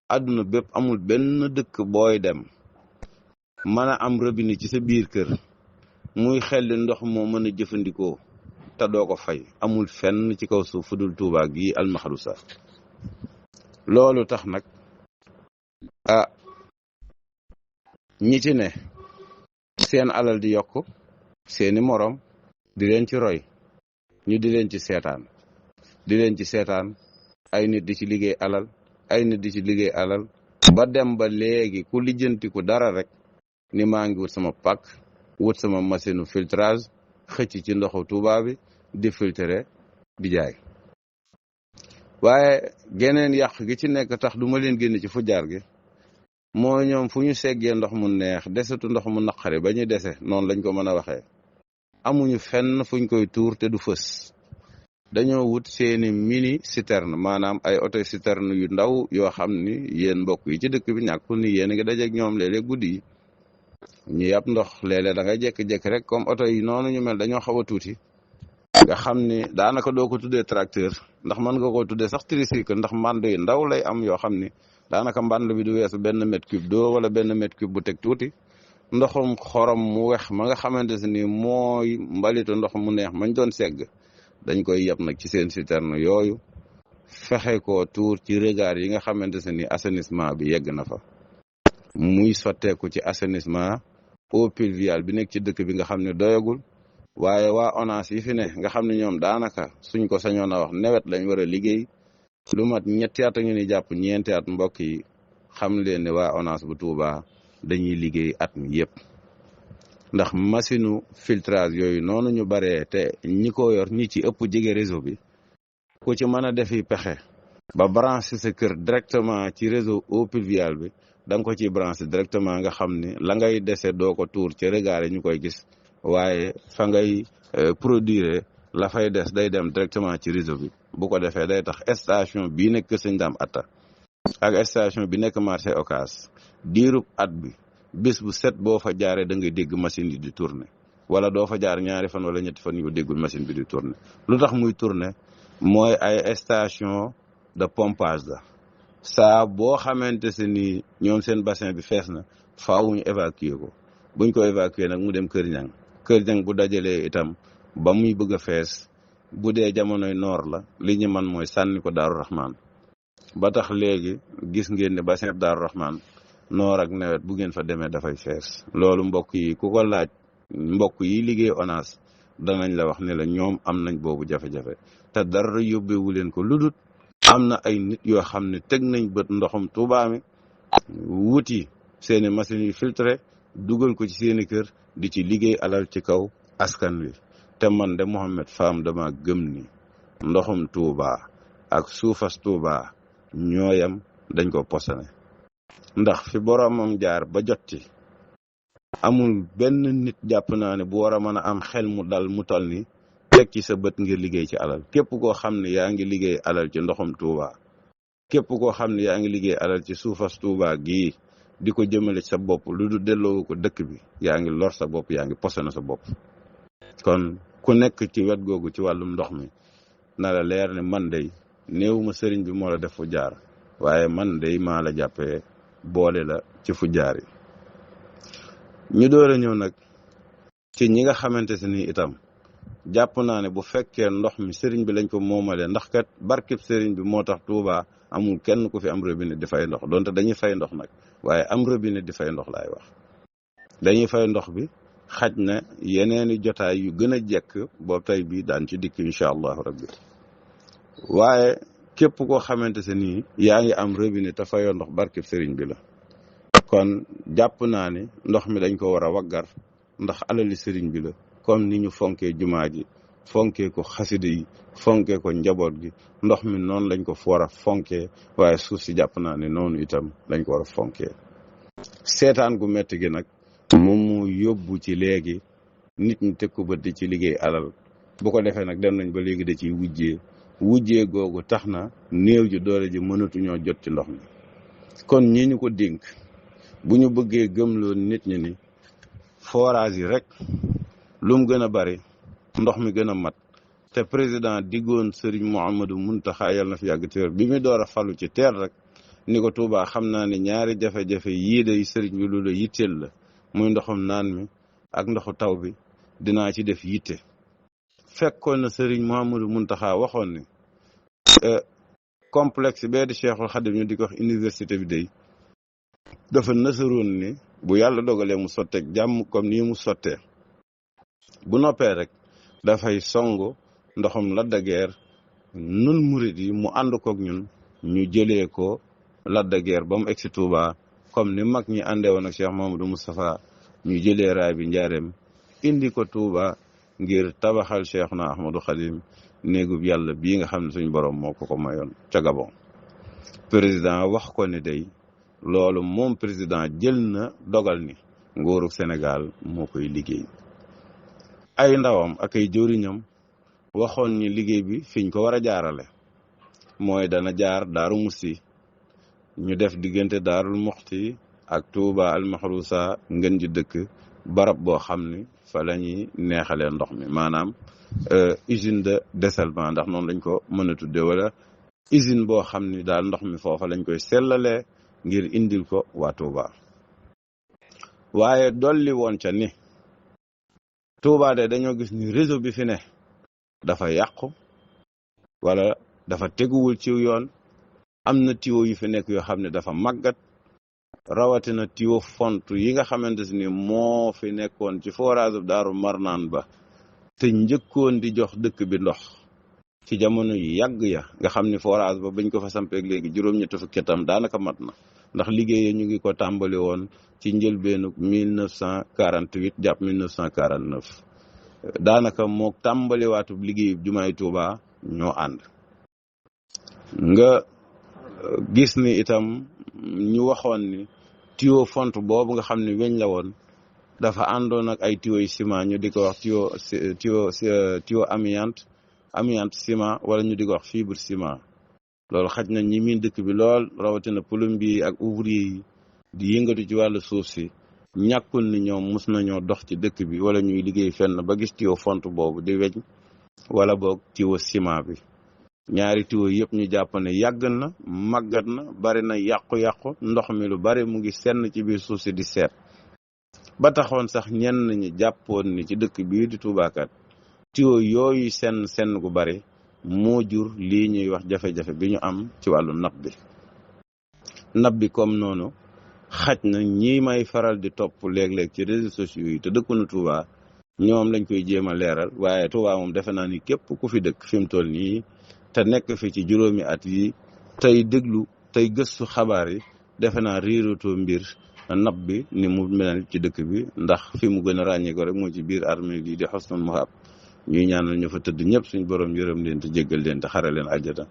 àdduna bépp amul benn dëkk booy dem mën a am robinet ci sa biir kër muy xelli ndox moo mën a jëfandikoo te doo ko fay amul fenn ci kaw suuf fu dul Touba gi almaxrusa. loolu tax nag ñi ci ne seen alal di yokk seeni morom di leen ci roy ñu di leen ci seetaan ay nit di ci liggéey alal ba dem ba léegi ku lijjantiku dara rek ni maa ngi wut sama pak wut sama machine filtrage xëcc ci ndoxu Touba bi di filtré di jaay. waaye geneen yàq gi ci nekk tax du ma leen génn ci fujjaar gi moo ñoom fu ñu seggee ndox mu neex desetu ndox mu naqari ba ñu dese noonu lañ ko mën a waxee amuñu fenn fuñ koy tuur te du fës. dañoo wut seeni mini citerne maanaam ay auto citerne yu ndaw yoo xam ni yéen mbokk yi ci dëkk bi ñàkkul ni yéen a ngi dajeeg ñoom léeg-léeg guddi yi ñu yàpp ndox léeg-léeg da ngay jékki-jékki rek comme auto yi noonu ñu mel dañoo xaw a tuuti nga xam ni daanaka doo ko tuddee tracteur ndax mën nga koo tuddee sax tricycle ndax mbànd yu ndaw lay am yoo xam ni daanaka mbànd bi du weesu benn mètre cube d'eau wala benn mètre cube bu teg tuuti ndoxum xorom mu wex ma nga xamante ni mooy mbalitu ndox mu neex mañ doon segg dañ koy yab nag ci seen citerne yooyu fexe ko tuur ci regard yi nga xamante ni assainissement bi yegg na fa muy sotteeku ci assainissement eau pluviale bi nekk ci dëkk bi nga xam ne doyagul waaye waa ONAS yi fi ne nga xam ne ñoom daanaka suñ ko sañoon a wax nawet lañ war a liggéey lu mat ñetti at ñu ni jàpp ñeenti at mbokk yi xam leen ne waa ONAS bu Touba dañuy liggéey at mi yëpp ndax machine filtrage yooyu noonu ñu baree te ñi ko yor ñi ci ëpp jege réseau bi ku ci mën a defi pexe ba branché sa kër directement ci réseau eau pluviale bi da nga ko ciy branché directement nga xam ne la ngay dese doo ko tuur ci regard yi ñu koy gis waaye fa ngay produire la fay des day dem directement ci réseau bi bu ko defee day tax station bii nekk Sëñ Daam Atta ak station bi nekk marché Ocass diirub at bi bés bu set boo fa jaaree da ngay dégg machine yi di tourner wala doo fa jaar ñaari fan wala ñetti fan yu déggul machine bi di tourner lu tax muy tourner mooy ay station de pompage la saa boo xamante ni ñoom seen bassin bi fees na faaw ñu évacuer ko buñ ko évacuer nag mu dem Kër Ñang bu dajalee itam ba muy bëgg a fees bu dee jamonoy noor la li ñu man mooy sànni ko Daaru Rahman ba tax léegi gis ngeen ne bassin Daaru Rahman noor ak nawet bu ngeen fa demee dafay fees loolu mbokk yi ku ko laaj mbokk yi liggéey ONAS danañ la wax ne la ñoom am nañ boobu jafe-jafe te dara yóbbeewu leen ko ludut am na ay nit yoo xam ne teg nañ bët ndoxum Touba mi wuti seeni machines yu filtré dugal ko ci seeni kër di ci liggéey alal ci kaw askan wi te man de Mouhamed Fam dama gëm ni ndoxum Touba ak suufas Touba ñooyam dañ ko posone ndax fi boromam jaar ba jotti amul benn nit jàpp naa ne bu war a mën a am xel mu dal mu toll ni teg ci sa bët ngir liggéey ci alal képp koo xam ne yaa ngi liggéey alal ci ndoxum Touba képp koo xam ne yaa ngi liggéey alal ci suufas Touba gii di ko jëmale ci sa bopp lu du delloo ko dëkk bi yaa ngi lor sa bopp yaa ngi posone sa bopp kon ku nekk ci wet googu ci wàllum ndox mi na la leer ne man day néewuma sëriñ bi moo la def fu jaar waaye man day maa la jàppee boole la ci fu jaar yi ñu door a ñëw nag ci ñi nga xamante ni itam jàpp naa ne bu fekkee ndox mi sëriñ bi lañ ko moomalee ndax kat barkeb sëriñ bi moo tax Touba amul kenn ku fi am robinet di fay ndox donte dañuy fay ndox nag waaye am robinet di fay ndox laay wax dañuy fay ndox bi xaj na yeneeni jotaay yu gën a jekk boobu tey bii daan ci dikk incha allahu rabbi waaye képp koo xamante se nii yaa ngi am robinet te fayoo ndox barkeb sëriñ bi la kon jàpp naa ne ndox mi dañ ko war a waggar ndax alali sëriñ bi la comme ni ñu fonkee jumaa ji fonkee ko xasida yi fonkee ko njaboot gi ndox mi noonu lañ ko war a fonkee waaye suuf si jàpp naa ne noonu itam lañ ko war a fonkee seetaan gu metti gi nag moom mu yóbbu ci léegi nit ñi teg ko bët di ci liggéey alal bu ko defee nag dem nañ ba léegi da ciy wujjee googu tax na néew ji doole ji mënatuñoo jot ci ndox mi kon ñi ñu ko dénk bu ñu bëggee gëmloo nit ñi ni forage yi rek lu mu gën a bari ndox mi gën a mat te président diggoon Serigne Mouhamadou Mountakha yàlla na fi yàgg te bi mu door a falu ci teel rek ni ko Touba xam naa ne ñaari jafe-jafe yii day Serigne bi lu la yitteel la muy ndoxum naan mi ak ndoxu taw bi dinaa ci def yitte fekkoon na Serigne Mouhamadou Mountakha waxoon ni complexe bee di Cheikhul Khadim ñu di ko wax université bi day dafa nësaroon ni bu yàlla dogalee mu sotteeg jàmm comme nii mu sottee bu noppee rek dafay songu ndoxum Lac de Guiers nun murid yi mu ànd kook ñun ñu jëlee ko Lac de Guiers ba mu egsi Touba comme ni mag ñi àndee woon ak Cheikh Mamadou Moustapha ñu jëlee raay bi njaareem indi ko Touba ngir tabaxal Cheikhna Ahmadou Khadim néegub yàlla bii nga xam ne suñu borom moo ko mayoon ca Gabon président wax ko ne day loolu moom président jël na dogal ni nguurug Sénégal moo koy liggéey ay ndawam ak ay jëwriñam waxoon ni liggéey bi fiñ ko war a jaarale mooy dana jaar Daaru Musti ñu def diggante Daarul Muxti ak Touba al Mahrousa ngën ji dëkk barab boo xam ni fa la ñuy neexalee ndox mi maanaam usine de dessalement ndax noonu lañ ko mën a tudde wala usine boo xam ni daal ndox mi foofa lañ koy sellalee ngir indil ko waa Touba waaye dolli woon ca ni Touba de dañoo gis ni réseau bi fi ne dafa yàqu wala dafa teguwul ci yoon am na tuyau yu fi nekk yoo xam ne dafa màggat rawatina tuyau font yi nga xamante ni moo fi nekkoon ci forage Daaru Marnaan ba te njëkkoon di jox dëkk bi ndox ci jamono yu yàgg ya nga xam ni forage ba bañ ko fa sampeeg léegi juróom-ñetti fukki atam daanaka mat na ndax liggéey ñu ngi ko tàmbali woon ci njëlbeenu 1948 jàpp 1949 daanaka moo tàmbaliwaatu liggéeyu jumaay Touba ñoo ànd nga gis ni itam ñu waxoon ni tuyau font boobu nga xam ne weñ la woon dafa àndoon ak ay tuyau yu ciment ñu di ko wax tuyau amiante ciment wala ñu di ko wax fibre ciment loolu xaj na ñi miin dëkk bi lool rawatina plombier yi ak ouvrier yi di yëngatu ci wàllu suuf si ñàkkul ni ñoom mus nañoo dox ci dëkk bi wala ñuy liggéey fenn ba gis tuyau font boobu di weñ wala boog tuyau ciment bi ñaari tuyau yëpp ñu jàpp ne yàgg na màggat na bari na yàqu-yàqu ndox mi lu bari mu ngi senn ci biir suuf si di seet ba taxoon sax ñenn ñi jàppoon ni ci dëkk bii di Touba kat tuyau yooyu senn gu bari moo jur lii ñuy wax jafe-jafe bi ñu am ci wàllu napp bi comme noonu xaj na ñi may faral di topp léeg-léeg ci réseaux sociaux yi te dëkkunu Touba ñoom lañ koy jéem a leeral waaye Touba moom defe naa ni képp ku fi dëkk fi mu toll nii te nekk fi ci juróomi at yi tey déglu tey gëstu xabaar yi defe naa riiratoo mbir napp bi ni mu mel ci dëkk bi ndax fi mu gën a ràññee ko rek moo ci biir armée lii di Husnul Mahab ñuy ñaanal ñu fa tëdd ñëpp suñ borom yërëm leen te jéggal leen te xare leen àjjana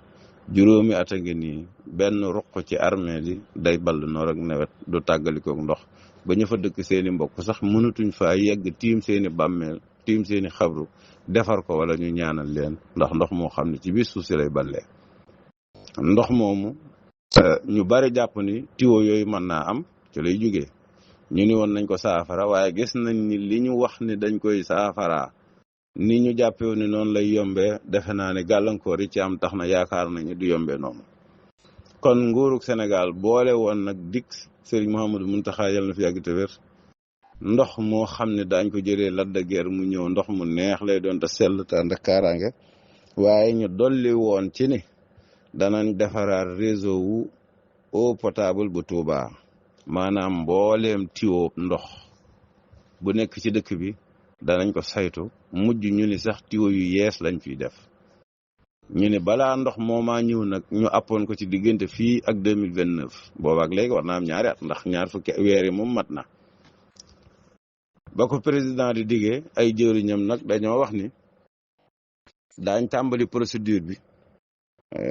juróomi at a ngi nii benn ruq ci armée li day ball noor ak nawet du tàggalikook ndox ba ñu fa dëkk seeni mbokk sax mënatuñ fa yegg tiim seeni bàmmeel tiim seeni xabru defar ko wala ñu ñaanal leen ndax ndox moo xam ne ci biir suuf si lay ballee ndox moomu ñu bari jàpp ni tiwo yooyu mën naa am ci lay jógee ñu ni woon nañ ko saafara waaye gis nañ ni li ñu wax ni dañ koy saafara ni ñu jàppewu ni noonu lay yombee defe naa ne gàllankoor yi ci am tax na yaakaar nañu du yombee noonu kon nguurug Sénégal boole woon nag dikk Serigne Mouhamadou Mountakha yàlla na fi yàgg te wér ndox moo xam ne daañ ko jëlee Lac de Guiers mu ñëw ndox mu neex lay doon te sell te ànd ak kaaraange waaye ñu dolli woon ci ni danañ defaraat réseau wu eau potable bu Touba maanaam mbooleem tiwo ndox bu nekk ci dëkk bi danañ ko saytu mujj ñu ni sax tiwo yu yees lañ fiy def ñu ne balaa ndox moomaa ñëw nag ñu appoon ko ci diggante fii ak 2029 boobaak léegi war naa am ñaari at ndax ñaar fukki weer yi moom mat na ba ko président di diggee ay jëriñam nag dañoo wax ni daañ tàmbali procédure bi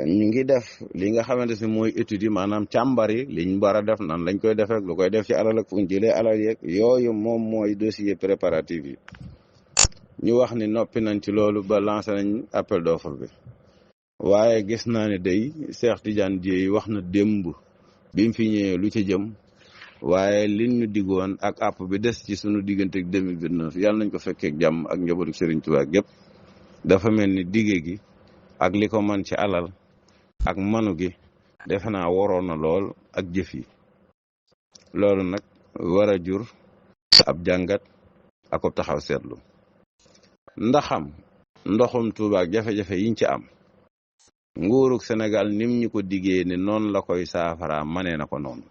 ñu ngi def li nga xamante si mooy étude yi maanaam càmbar yi liñ war a def nan lañ koy defee lu koy def ci alal ak fu ñu jëlee alal yeeg yooyu moom mooy dossier préparatif yi ñu wax ni noppi nañ ci loolu ba lancé nañ appel d'offre bi waaye gis naa ne day Cheikh Tidiane Dièye wax na démb bi mu fi ñëwee lu ci jëm waaye liñ ñu diggoon ak app bi des ci sunu diggante ak 2029 yàlla nañ ko fekkee jàmm ak njabootu Serigne Touba gépp dafa mel ni digge gi ak li ko man ci alal ak manu gi defe naa waroon na lool ak jëf yi loolu nag war a jur ab jàngat ak ab taxaw seetlu ndaxam ndoxum Touba ak jafe-jafe yiñ ci am nguurug Sénégal nim ñu ko diggee ni noonu la koy saafara manee na ko noonu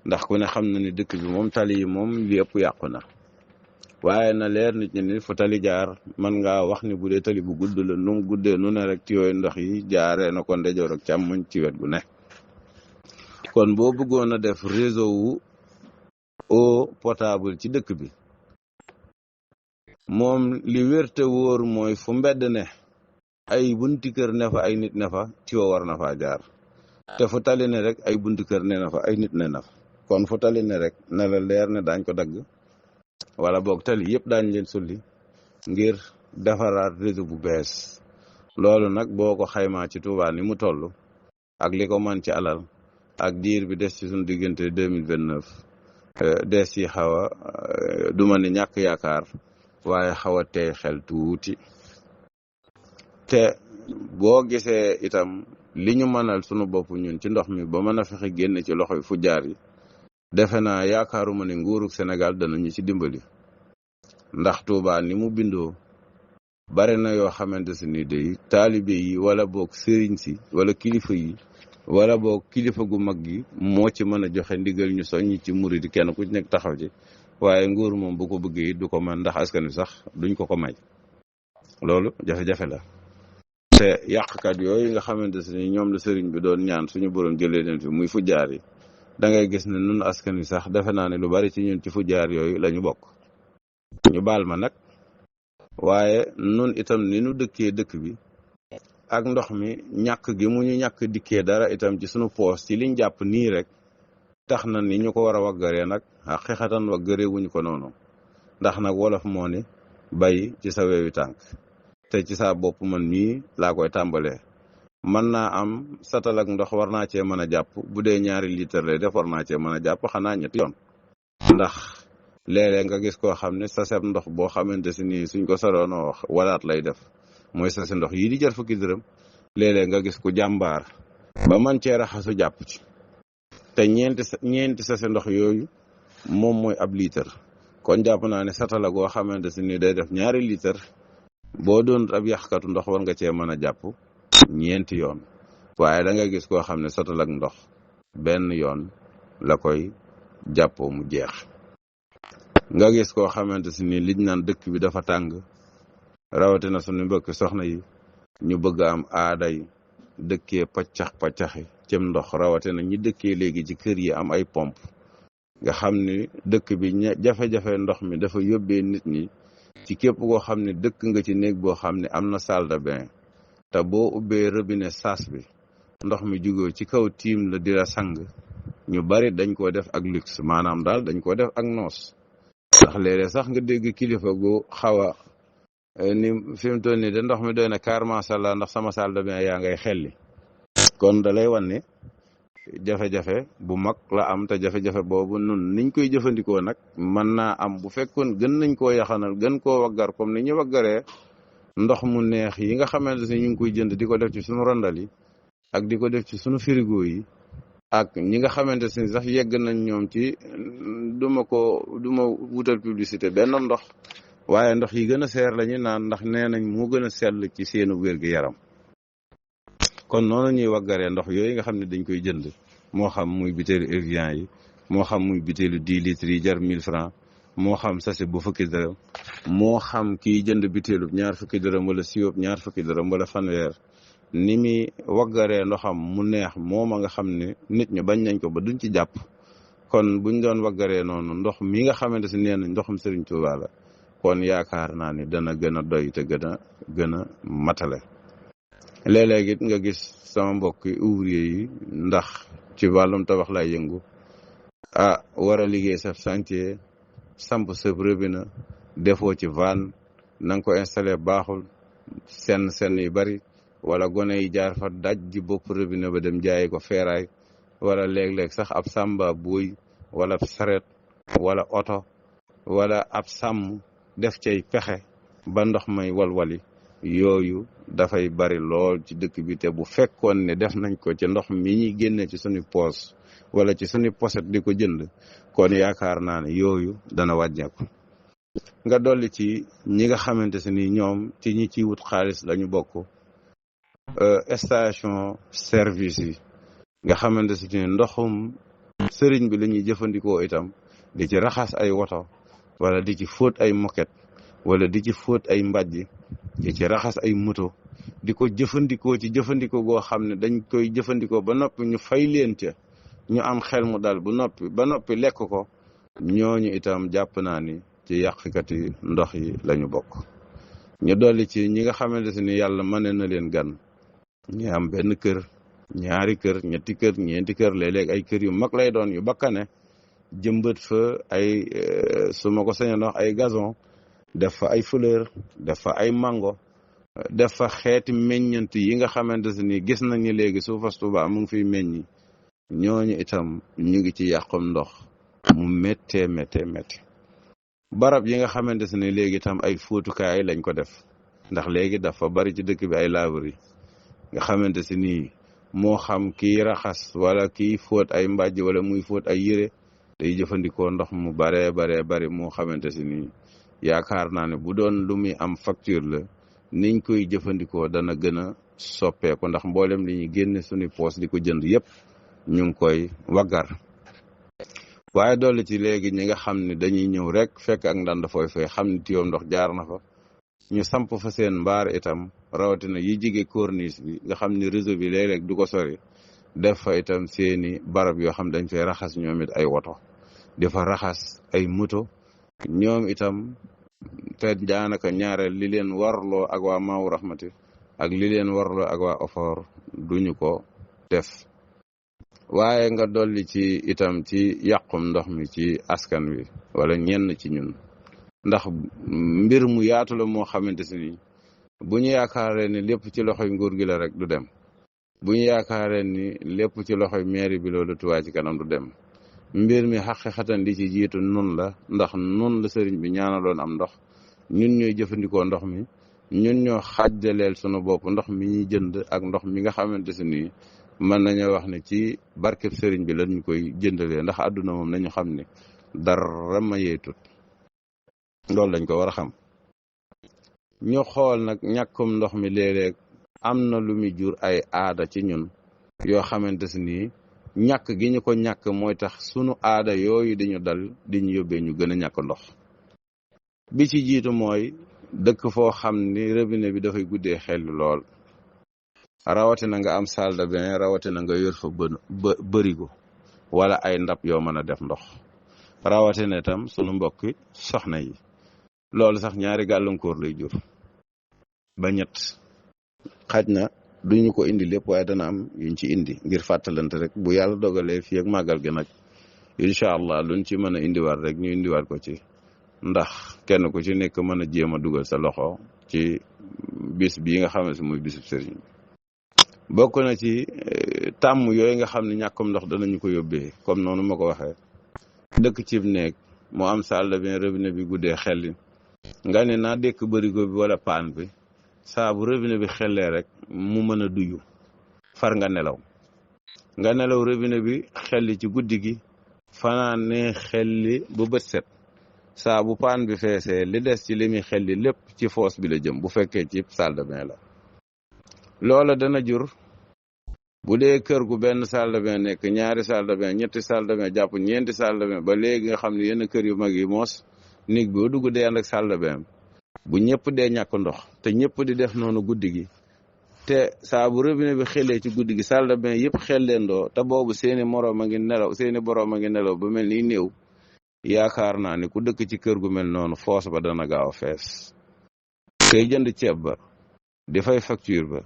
ndax ku ne xam na ni dëkk bi moom tali yi moom li ëpp yàqu na waaye na leer nit ñi ni fu tali jaar mën ngaa wax ni bu dee tali bu gudd la nu mu guddee nu ne rek ci yooyu ndox yi jaaree na ko ndejoor ak càmmoñ ci wet gu ne kon boo bëggoon a def réseau wu eau potable ci dëkk bi moom li wér te wóor mooy fu mbedd ne ay bunti kër ne fa ay nit ne fa tiwo war na faa jaar te fu tali ne rek ay bunti kër ne na fa ay nit ne na fa kon fu tali ne rek ne la leer ne daañ ko dagg wala boog tali yëpp daañ leen sulli ngir defaraat réseau bu bees loolu nag boo ko xaymaa ci Touba ni mu toll ak li ko man ci alal ak diir bi des ci suñu diggante 2029 des ci xaw a du ma ni ñàkk yaakaar waaye xaw a tey xel tuuti te boo gisee itam li ñu mënal sunu bopp ñun ci ndox mi ba mën a fexe génn ci loxoy fu jaar yi defe naa yaakaaruma ne nguurug Sénégal danañu ci dimbali ndax Touba ni mu bindoo bare na yoo xamante si ni day taalibe yi wala boog sëriñ si wala kilifa yi wala boog kilifa gu mag gi moo ci mën a joxe ndigal ñu soññ ci murid yi kenn ku ci nekk taxaw ci waaye nguur moom bu ko bëggee du ko mën ndax askan wi sax duñ ko may loolu jafe-jafe la te yàqkat yooyu nga xamante si ni ñoom la sëriñ bi doon ñaan suñu borom jëlee leen fi muy fu jaar yi da ngay gis ne nun askan wi sax defe naa ne lu bari ci ñun ci fu jaar yooyu la ñu bokk ñu baal ma nag waaye nun itam ni nu dëkkee dëkk bi ak ndox mi ñàkk gi mu ñu ñàkk dikkee dara itam ci sunu poos ci liñ jàpp nii rek tax na ni ñu ko war a waggaree nag xaqiqatan waggaree wuñu ko noonu ndax nag wolof moo ni bay ci sa weewi tànk te ci sa bopp man mii laa koy tàmbalee mën naa am satal ak ndox war naa cee mën a jàpp bu dee 2 litre lay def war naa cee mën a jàpp xanaa 3 yoon ndax léeg-léeg nga gis koo xam ne sachet ndox boo xamante si nii suñ ko soroonoo wax walaat lay def mooy sachet ndox yii di jar fukki dërëm léeg-léeg nga gis ku jàmbaar ba man cee raxasu jàpp ci te ñeenti sachet ndox yooyu moom mooy ab litre kon jàpp naa ne satala goo xamante si nii day def 2 litre boo doon ab yàqkatu ndox war nga cee mën a jàpp 4 yoon waaye da nga gis koo xam ne satal ak ndox 1 yoon la koy jàppoo mu jeex nga gis koo xamante si ni liñ naan dëkk bi dafa tàng rawatina suñu mbokk soxna yi ñu bëgg am aaday dëkkee paccaxi cim ndox rawatina ñi dëkkee léegi ci kër yi am ay pompe nga xam ni dëkk bi jafe-jafe ndox mi dafa yóbbee nit ñi ci képp koo xam ne dëkk nga ci néeg boo xam ne am na salle de bain te boo ubbee robinet saas bi ndox mi jugoo ci kaw tiim la di la sang ñu bari dañ ko def ak luxe maanaam daal dañ ko def ak noos ndax léeg-léeg sax nga dégg kilifa gu xaw a ni fi mu toll nii de ndox mi doy na kaar macha allah ndax sama salle de bain yaa ngay xelli kon da lay wan ne jafe-jafe bu mag la am te jafe-jafe boobu nun niñ koy jëfandikoo nag mën naa am bu fekkoon gën nañ koo yaxanal gën koo waggar comme ni ñu waggaree ndox mu neex yi nga xamante ne ñu ngi koy jënd di ko def ci suñu rondal yi ak di ko def ci suñu frigo yi ak ñi nga xamante ne sax yegg nañ ñoom ci duma wutal publicité benn ndox waaye ndox yi gën a seer la ñu naan ndax nee nañ moo gën a sell ci seenu wér-gi-yaram. kon noonu ñuy waggaree ndox yooyu nga xam ne dañ koy jënd moo xam muy butéelu Evian yi moo xam muy butéelu 10 litres yi jar 1000 francs moo xam sachet bu fukki dërëm moo xam kiy jënd butéelu ñaar fukki dërëm wala siwop ñaar fukki dërëm wala fanweer ni muy waggaree ndoxam mu neex mooma nga xam ne nit ñi bañ nañ ko ba duñ ci jàpp. kon buñ doon waggaree noonu ndox mi nga xamante si nee nañ ndoxum Serigne Touba la kon yaakaar naa ni dana gën a doy te gën a matale. léeg-léeg it nga gis sama mbokki ouvrier yi ndax ci wàllum tabax lay yëngu war a liggéey sa chantier samp sa robinet defoo ci vanne na nga ko installé baaxul senn yu bari wala gone yi jaar fa daj ji bopp robinet ba dem jaayi ko feeraay wala léeg-léeg sax ab sàmba booy wala ab saret wala oto wala ab sàmm def cay pexe ba ndox may walwali yooyu dafay bari lool ci dëkk bi te bu fekkoon ne def nañ ko ci ndox mi ñuy génne ci suñu poos wala ci suñu poset di ko jënd kon yaakaar naa ne yooyu dana wàññeeku. nga dolli ci ñi nga xamante si ni ñoom ci ñi ciy wut xaalis lañu bokk station service yi nga xamante si ni ndoxum sëriñ bi la ñuy jëfandikoo itam di ci raxas ay woto wala di ci fóot ay moquette wala di ci fóot ay mbàjj di ci raxas ay moto di ko jëfandikoo ci jëfandikoo goo xam ne dañ koy jëfandikoo ba noppi ñu fay leen ca ñu am xel mu dal ba noppi lekk ko ñooñu itam jàpp naa ni ci yàqkat yi ndox yi lañu bokk. ñu dolli ci ñi nga xamante ni yàlla mane na leen gan ñu am benn kër ñaari kër ñetti kër ñeenti kër léeg-léeg ay kër yu mag lay doon yu bakkane jëmbët fa ay su ma ko sañoon wax ay gazon def fa ay fleur def fa ay mango def fa xeeti meññant yi nga xamante ni gis nañu léegi suufas Tuuba mu ngi fiy meññi ñooñu itam ñu ngi ci yàqum ndox mu méttee barab yi nga xamante ni léegi itam ay fóotukaay lañ ko def ndax léegi dafa bari ci dëkk bi ay laverie nga xamante ni moo xam kiy raxas wala kiy fóot ay mbàjj wala muy fóot ay yére day jëfandikoo ndox mu bari moo xamante ni yaakaar naa ne bu doon lu muy am facture la niñ koy jëfandikoo dana gën a soppeeku ndax mboolem li ñuy génne suñu poos di ko jënd yëpp ñu ngi koy waggar. waaye dolli ci léegi ñi nga xam ne dañuy ñëw rek fekk ak ndand fooy fay xam ne tiyoom ndox jaar na fa ñu samp fa seen mbaar itam rawatina yi jige corniche bi nga xam ne réseau bi léeg-léeg du ko sori def fa itam seeni barab yoo xam dañ fay raxas ñoom it ay woto di fa raxas ay moto ñoom itam te daanaka ñaareel li leen warloo ak waa Maawu Rahmati ak li leen warloo ak waa Ofor duñu ko def. waaye nga dolli ci itam ci yàqum ndox mi ci askan wi wala ñenn ci ñun ndax mbir mu yaatu la moo xamante ni bu ñu yaakaaree ni lépp ci loxoy nguur gi la rek du dem bu ñu yaakaaree ni lépp ci loxoy mairie bi loolu Touba ci kanam du dem mbir mi xaqiqatan li ci jiitu nun la ndax nun la sëriñ bi ñaanaloon am ndox ñun ñooy jëfandikoo ndox mi ñun ñoo xàjjaleel sunu bopp ndox mi ñuy jënd ak ndox mi nga xamante ni mën nañoo wax ne ci barkeb sëriñ bi lañ koy jëndalee ndax àdduna moom nañu xam ne dara mayeetut loolu lañ ko war a xam. ñu xool nag ñàkkum ndox mi léeg-léeg am na lu muy jur ay aada ci ñun yoo xamante ni ñàkk gi ñu ko ñàkk mooy tax sunu aada yooyu dañu dal di ñu yóbbee ñu gën a ñàkk ndox. bi ci jiitu mooy dëkk foo xam ni robinet bi dafay guddee xel lool rawatina nga am salle de bain rawatina nga yor fa bërigo wala ay ndab yoo mën a def ndox rawatina itam sunu mbokki soxna yi loolu sax ñaari gàllankoor lay jur ba ñett xaj na duñu ko indi lépp waaye dana am yuñ ci indi ngir fàttalante rek bu yàlla dogalee fii ak màggal gi nag incha allah luñ ci mën a indiwaat rek ñu indiwaat ko ci ndax kenn ku ci nekk mën a jéem a dugal sa loxo ci bis bii nga xam ne si muy bisub sëriñ bokk na ci tàmm yooyu nga xam ne ñàkkum ndox danañu ko yóbbee comme noonu ma ko waxee dëkk cib néeg moo am salle de bain robinet bi guddee xelli nga ne naa dékk bërigo bi wala paan bi saa bu robinet bi xellee rek mu mën a duyu far nga nelaw nga nelaw robinet bi xelli ci guddi gi fanaan ne xelli bu bët set saa bu paan bi feesee li des ci li muy xelli lépp ci foos bi la jëm bu fekkee ci salle de bain la. loola dana jur bu dee kër gu benn salle de bain nekk ñaari salle de bain ñetti salle de bain jàpp ñeenti salle de bain ba léegi nga xam ne yenn kër yu mag yi moos néeg boo dugg dee ànd ak salle de bain bu ñëpp dee ñàkk ndox te ñëpp di def noonu guddi gi te saa bu robinet bi xellee ci guddi gi salle de bain yëpp xelleendoo te boobu seeni moroom a ngi nelaw seeni boroom a ngi nelaw ba mel ni néew yaakaar naa ni ku dëkk ci kër gu mel noonu foos ba dana gaaw a fees. kay jënd ceeb ba di fay facture ba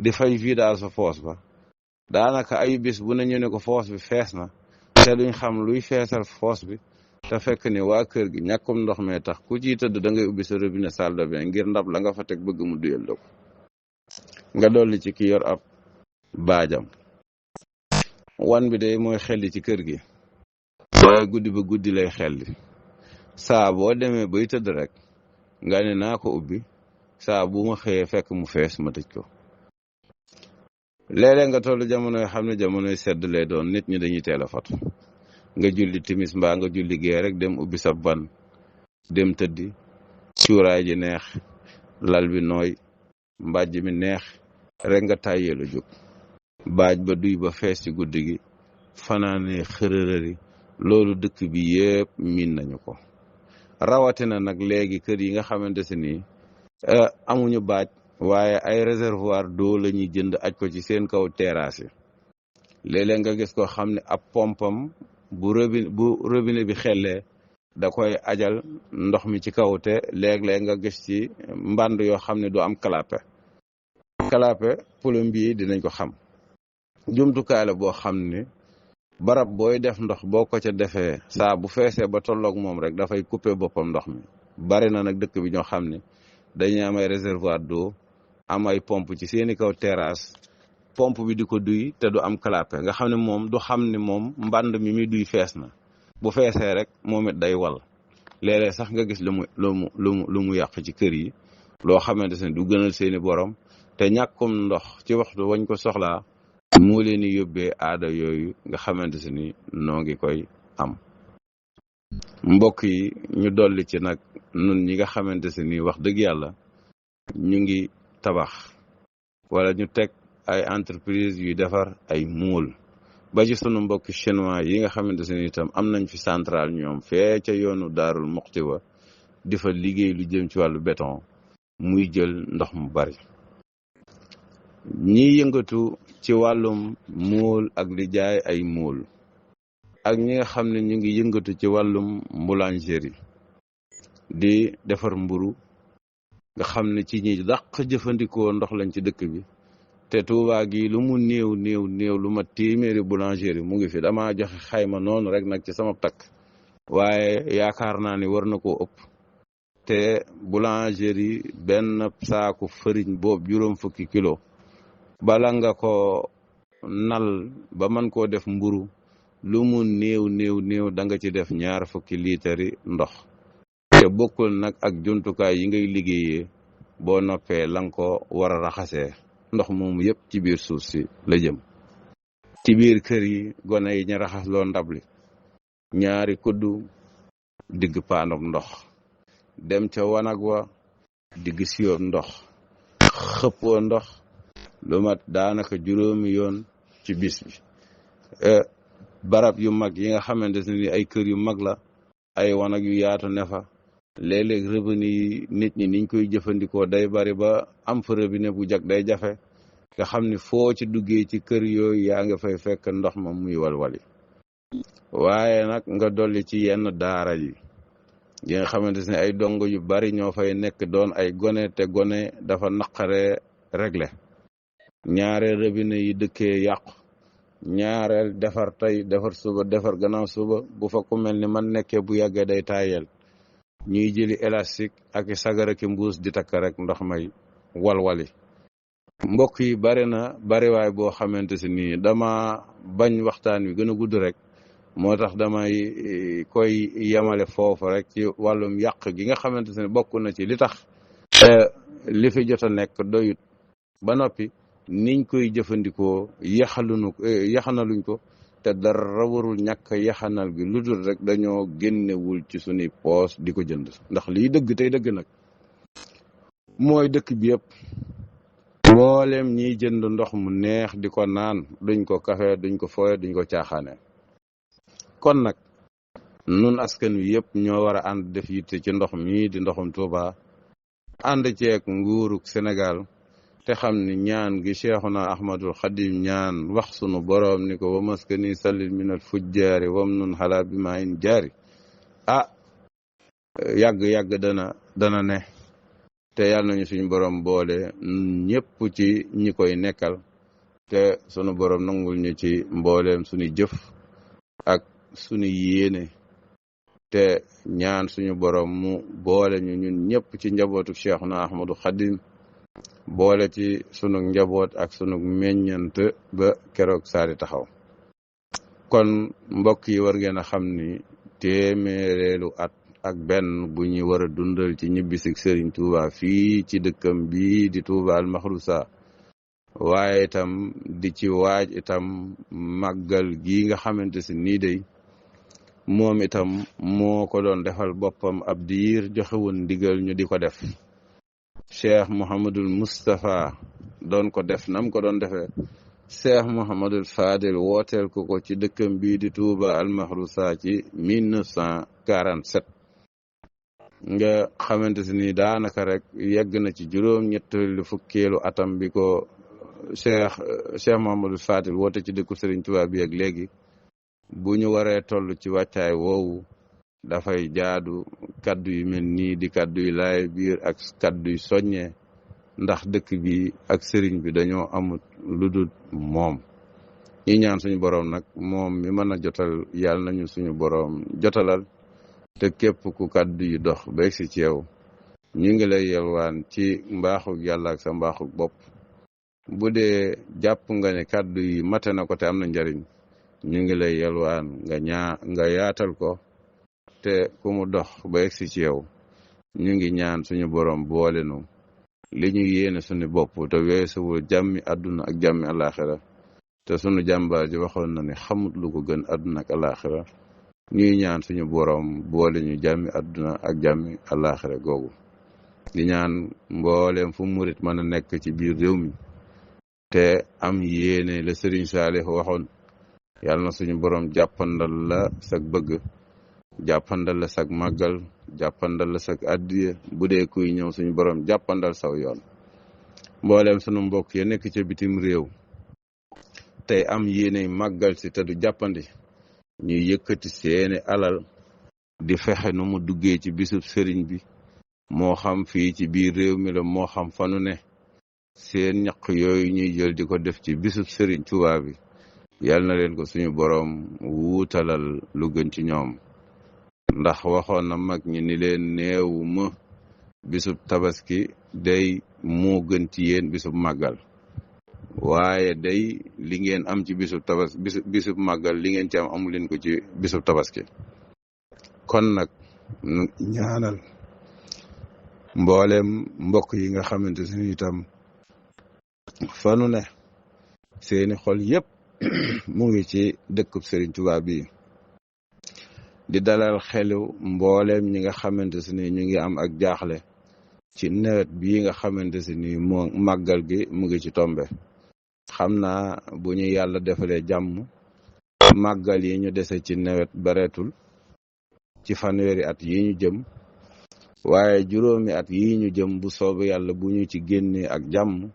di fay vidage sa foos ba daanaka ay bis bu ne ñu ne ko foos bi fees na te duñ xam luy feesal foos bi te fekk ni waa kër gi ñàkkum ndox mee tax ku ciy tëdd da ngay ubbi sa robinet salle de bain ngir ndab la nga fa teg bëgg mu duyal la ko. nga dolli ci ki yor ab baajam wan bi day mooy xelli ci kër gi waaye guddi ba guddi lay xelli saa boo demee bay tëdd rek nga ne naa ko ubbi saa bu ma xëyee fekk mu fees ma tëj ko. léeg-léeg nga toll jamono yoo xam ne jamonoy sedd lay doon nit ñi dañuy teel a fatu nga julli timis mbaa nga julli gee rek dem ubbi sa ban dem tëddi cuuraay ji neex lal bi nooy mbàjj mi neex rek nga tàyyee la jóg baaj ba duy ba fees ci guddi gi fanaane xërërëri loolu dëkk bi yëpp miin nañu ko. rawatina nag léegi kër yi nga xamante si nii amuñu baaj waaye ay réservoir d'eau la ñuy jënd aj ko ci seen kaw terrasse yi léeg-léeg nga gis ko xam ne ab pompam bu robinet bi xellee da koy ajal ndox mi ci kaw te léeg-léeg nga gis ci mbànd yoo xam ne du am clapet plombier yi dinañ ko xam. jumtukaay la boo xam ne barab booy def ndox boo ko ca defee saa bu feesee ba tolloog moom rek dafay couper boppam ndox mi. bari na nag dëkk bi ñoo xam ne dañuy am ay réservoir d'eau am ay pompe ci seeni kaw terrasse pompe bi di ko duy te du am clapet nga xam ne moom du xam ne moom mbànd mi muy duy fees na bu feesee rek moom it day wal. léeg-léeg sax nga gis lu mu yàq ci kër yi loo xamante ne du gënal seeni borom te ñàkkum ndox ci waxtu wañ ko soxlaa moo leen di yóbbee aada yooyu nga xamante ni noo ngi koy am. mbokk yi ñu dolli ci nag nun ñi nga xamante ni wax dëgg yàlla ñu ngi tabax wala ñu teg ay entreprise yuy defar ay moule ba ci sunu mbokki chinois yi nga xamante ni itam am nañ fi centrale ñoom fee ca yoonu Daarul Muxti wa di fa liggéey lu jëm ci wàllu béton muy jël ndox mu bari. ñi yëngatu ci wàllum moule ak li jaay ay moule ak ñi nga xam ne ñu ngi yëngatu ci wàllum boulangerie di defar mburu nga xam ne ci ñi dàq jëfandikoo ndox lañ ci dëkk bi te Tuubaa gi lu mu néew lu ma téeméeri boulangerie mu ngi fi dama joxe xayma noonu rek nag ci sama takk waaye yaakaar naa ni war na koo ëpp te boulangerie benn saaku fëriñ boobu 40 kilo bala nga ko nal ba mën koo def mburu lu mu néew da nga ci def 20 litres ndox te bokkul nag ak jumtukaay yi ngay liggéeyee boo noppee la nga ko war a raxasee ndox moomu yëpp ci biir suuf si la jëm. ci biir kër yi gone yi ñu raxas loo ndab li 2 kuddu digg paanub ndox dem ca wanag wa digg siyoob ndox xëppoo ndox lu mat daanaka 5 yoon ci bis bi. barab yu mag yi nga xamante ni ay kër yu mag la ay wanag yu yaatu ne fa léeg-léeg revenu yi nit ñi niñ koy jëfandikoo day bari ba am fa robinet bu jag day jafe nga xam ni foo ci duggee ci kër yooyu yaa nga fay fekk ndox ma muy walwali. waaye nag nga dolli ci yenn daara yi nga xamante ne ay dongo yu bari ñoo fay nekk doon ay gone te gone dafa naqaree régler. ñaareel robinet yi dëkkee yàqu ñaareel defar tey defar suba defar gannaaw suba bu fa ku mel ni man nekkee bu yàggee day taayel ñuy jëli élastique ak sagara ki mbuus di takk rek ndox may walwali. mbokk yi bari na bariwaay boo xamante ni dama bañ waxtaan wi gën a gudd rek moo tax damay koy yemale foofu rek ci wàllum yàq gi nga xamante ne bokk na ci li tax li fi jot a nekk doyut ba noppi niñ koy jëfandikoo yaxanaluñ ko te dara warul ñàkk yaxanal gi lu dul rek dañoo génnewul ci suñuy poos di ko jënd ndax lii dëgg tey dëgg nag mooy dëkk bi yëpp mboolem ñiy jënd ndox mu neex di ko naan duñ ko kafe duñ ko fooye duñ ko caaxaane kon nag nun askan wi yëpp ñoo war a ànd def yitte ci ndox mi di ndoxum Tuuba ànd ceeg nguurug Sénégal te xam ni ñaan gi Cheikhuna Ahmadul Xadim ñaan wax sunu boroom ni ko wa maskani sallil minal fujjaari wam nun xalaa bi maa in jaari yàgg-yàgg dana ne te yàlla nañu suñu boroom boole ñëpp ci ñi koy nekkal te sunu boroom nangul ñu ci mbooleem suñu jëf ak suñu yéene te ñaan suñu boroom mu boole ñu ñun ñëpp ci njabootu Cheikhuna Ahmadul Xadim boole ci sunu njaboot ak sunu meññant ba keroog saari taxaw kon mbokk yi war ngeen a xam ni téeméereelu at ak benn bu ñu war a dundal ci ñibbisi Serigne Touba fii ci dëkkam bii di Touba al Mahrousa waaye itam di ci waaj itam màggal gi nga xamante si nii day moom itam moo ko doon defal boppam ab diir joxe woon ndigal ñu di ko def Cheikh Mouhamadul Moustapha doon ko def nam ko doon defee Cheikh Mouhamadul Fadil wooteel ko ci dëkkam bii di Touba al Mahrousa ci 1947 nga xamante si ni daanaka rek yegg na ci juróom-ñetteelu fukkeelu atam bi ko Cheikh Mouhamadul Fadil woote ci dëkku Serigne Touba bi ak léegi bu ñu waree toll ci wàccaay woowu dafay jaadu kaddu yu mel nii di kaddu yu laay biir ak kaddu yu soññee ndax dëkk bi ak sëriñ bi dañoo amut lu dul moom ñi ñaan suñu boroom nag moom mi mën a jotal yàlla nañu suñu boroom jotalal te képp ku kaddu yu dox ba egsi ci yow ñu ngi lay yelwaan ci mbaaxug yàlla ak sa mbaaxug bopp bu dee jàpp nga ne kaddu yi mate na ko te am na njariñ ñu ngi lay yelwaan nga yaatal ko te ku mu dox ba egsi ci yow ñu ngi ñaan suñu boroom boole nu li ñu yéene suñu bopp te weesuwul jàmmi àdduna ak jàmmi alaxira te suñu jàmbaar ji waxoon na ne xamut lu ko gën àdduna ak alaxira ñuy ñaan suñu boroom boole ñu jàmmi àdduna ak jàmmi alaxira googu di ñaan mbooleem fu murit mën a nekk ci biir réew mi te am yéene la Sëriñ Saalix waxoon yàlla na suñu boroom jàppandal la sag bëgg jàppandal la sag màggal jàppandal la sag addiya bu dee kuy ñëw suñu boroom jàppandal saw yoon mbooleem sunu mbokk ya nekk ca bitim réew tey am yéene màggal si te du jàppandi ñuy yëkkati seeni alal di fexe nu mu duggee ci bisub sëriñ bi moo xam fii ci biir réew mi la moo xam fanu ne seen ñaq yooyu ñuy jël di ko def ci bisub sëriñ Tuubaa bi yal na leen ko suñu boroom wuutalal lu gën ci ñoom ndax waxoon na mag ñi ni leen neewu ma bisub tabaski day moo gën ci yéen bisub màggal waaye day li ngeen am ci bisub màggal li ngeen ci am amu leen ko ci bisub tabaski kon nag ñaanal mboolem mbokk yi nga xamante ne itam fanu ne seeni xol yépp mu ngi ci dëkkub Serigne Touba bi di dalal xelu mboolem ñi nga xamante ne ñu ngi am ak jaaxle ci nawet bii nga xamante ni moo màggal gi mu ngi ci tombe xam naa bu ñu yàlla defalee jàmm màggal yi ñu dese ci nawet bareetul ci fanweeri at yi ñu jëm waaye juróomi at yi ñu jëm bu soobee yàlla bu ñu ci génnee ak jàmm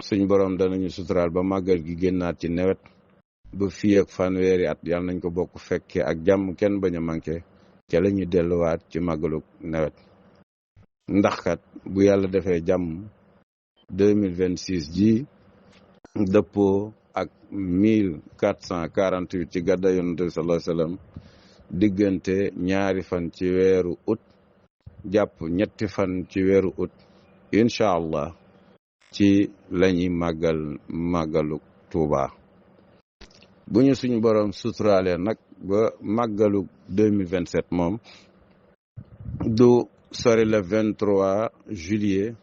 suñ boroom danañu suturaal ba màggal gi génnaat ci nawet ba fii ak fanweeri at yàlla nañ ko bokk fekkee ak jàmm kenn bañ a manqué ca la ñu delluwaat ci màggalu nawet ndax kat bu yàlla defee jàmm 2026 ji dëppoo ak 1448 ci gàddaay Yonent bi sallallahu alayhi wasallam diggante ñaari fan ci weeru août jàpp ñetti fan ci weeru août incha allah ci lañuy màggalu Tuuba bu ñu suñu boroom suturaale nag ba màggalu 2027 moom du sori le 23 juillet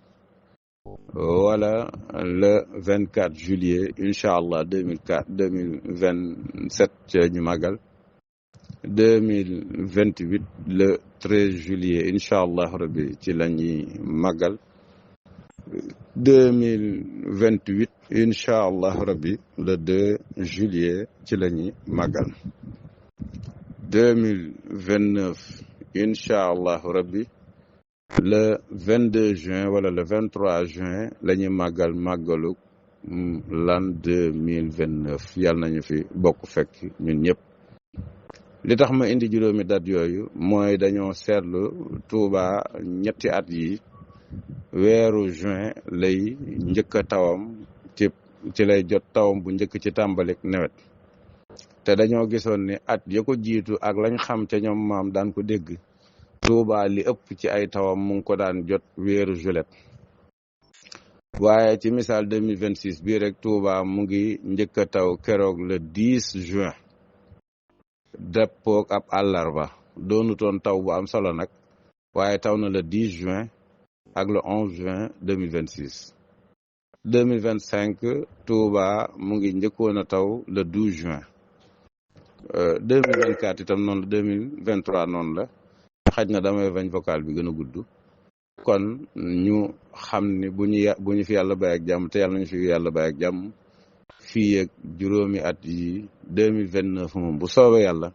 wala le 24 juillet incha allah 2027 ci ñu màggal 2028 le 13 juillet incha allah rabbi ci la ñuy màggal 2028 incha allah rabbi le 2 juillet ci la ñuy màggal 2029 incha allah rabbi le 22 juin wala le 23 juin la ñuy màggalu l'an 2029 yàlla nañu fi bokk fekk ñun ñëpp. li tax ma indi juróomi dat yooyu mooy dañoo seetlu Touba ñetti at yi weeru juin lay njëkk a tawam ci lay jot tawam bu njëkk ci tàmbalik nawet te dañoo gisoon ni at ya ko jiitu ak lañ xam ca ñoom maam daan ko dégg Touba li ëpp ci ay tawam mu ngi ko daan jot weeru juillet waaye ci misaal 2026 bii rek Touba mu ngi njëkk a taw keroog le 10 juin dëppoog ab àllarba doonutoon taw bu am solo nag waaye taw na le 10 juin ak le 11 juin 2026 2025 Touba mu ngi njëkkoon a taw le 12 juin 2024 itam noonu la 2023 noonu la xaj na damay bañ vocal bi gën a gudd kon ñu xam ni bu ñu fi yàlla bàyyi ak jàmm te yàlla nañu fi yàlla bàyyi ak jàmm fii ak juróomi at yi 2029 moom bu soobee yàlla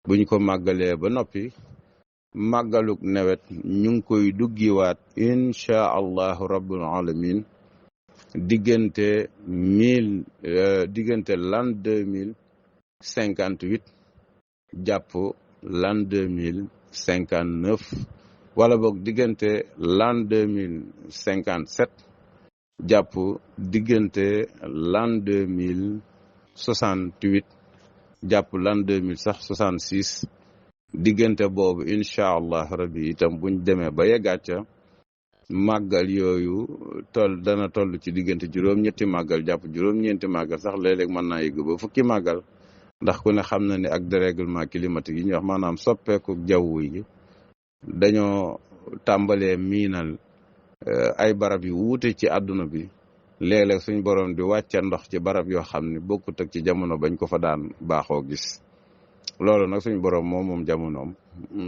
bu ñu ko màggalee ba noppi màggaluk nawet ñu ngi koy duggiwaat incha allahu rabbul alamin diggante l'an 2058 jàpp l'an 2059 wala boog diggante l'an 2057 jàpp diggante l'an 2068 jàpp l'an 2066 diggante boobu incha allah rabbi itam buñ demee ba yeggaat ca màggal yooyu dana toll ci diggante juróom-ñetti màggal jàpp juróom-ñeenti màggal sax léeg-léeg mën naa yegg ba fukki màggal ndax ku ne xam na ne ak dérèglement climatique yi ñuy wax maanaam soppeeku jaww yi dañoo tàmbalee miinal ay barab yu wuute ci àdduna bi léeg-léeg suñ borom di wàcca ndox ci barab yoo xam ne bokkut ak ci jamono bañ ko fa daan baaxoo gis loolu nag suñ borom moom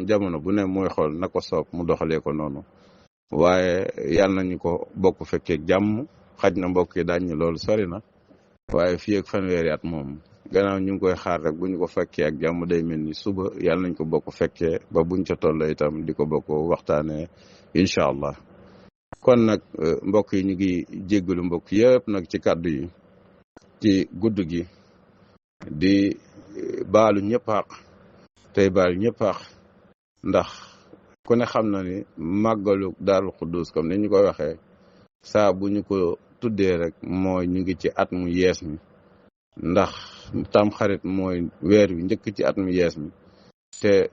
jamono bu ne mooy xool na ko soob mu doxalee ko noonu waaye yàlla nañu ko bokk fekkee jàmm xaj na mbokk yi daañu loolu sori na waaye fii ak fanweeri at moom gannaaw ñu ngi koy xaar rek bu ñu ko fekkee ak jàmm day mel ni suba yàlla nañ ko bokk fekkee ba buñ ca toll itam di ko bokk waxtaanee incha allah. kon nag mbokk yi ñu ngi jéggalu mbokk yëpp nag ci kàddu yi ci gudd gi di baalu ñëpp àq tey baalu ñëpp àq ndax ku ne xam na ni màggalu Daarul Xuddus comme ni ñu koy waxee saa bu ñu ko tuddee rek mooy ñu ngi ci at mu yees mi ndax tamxarit mooy weer wi njëkk ci at mu yees mi te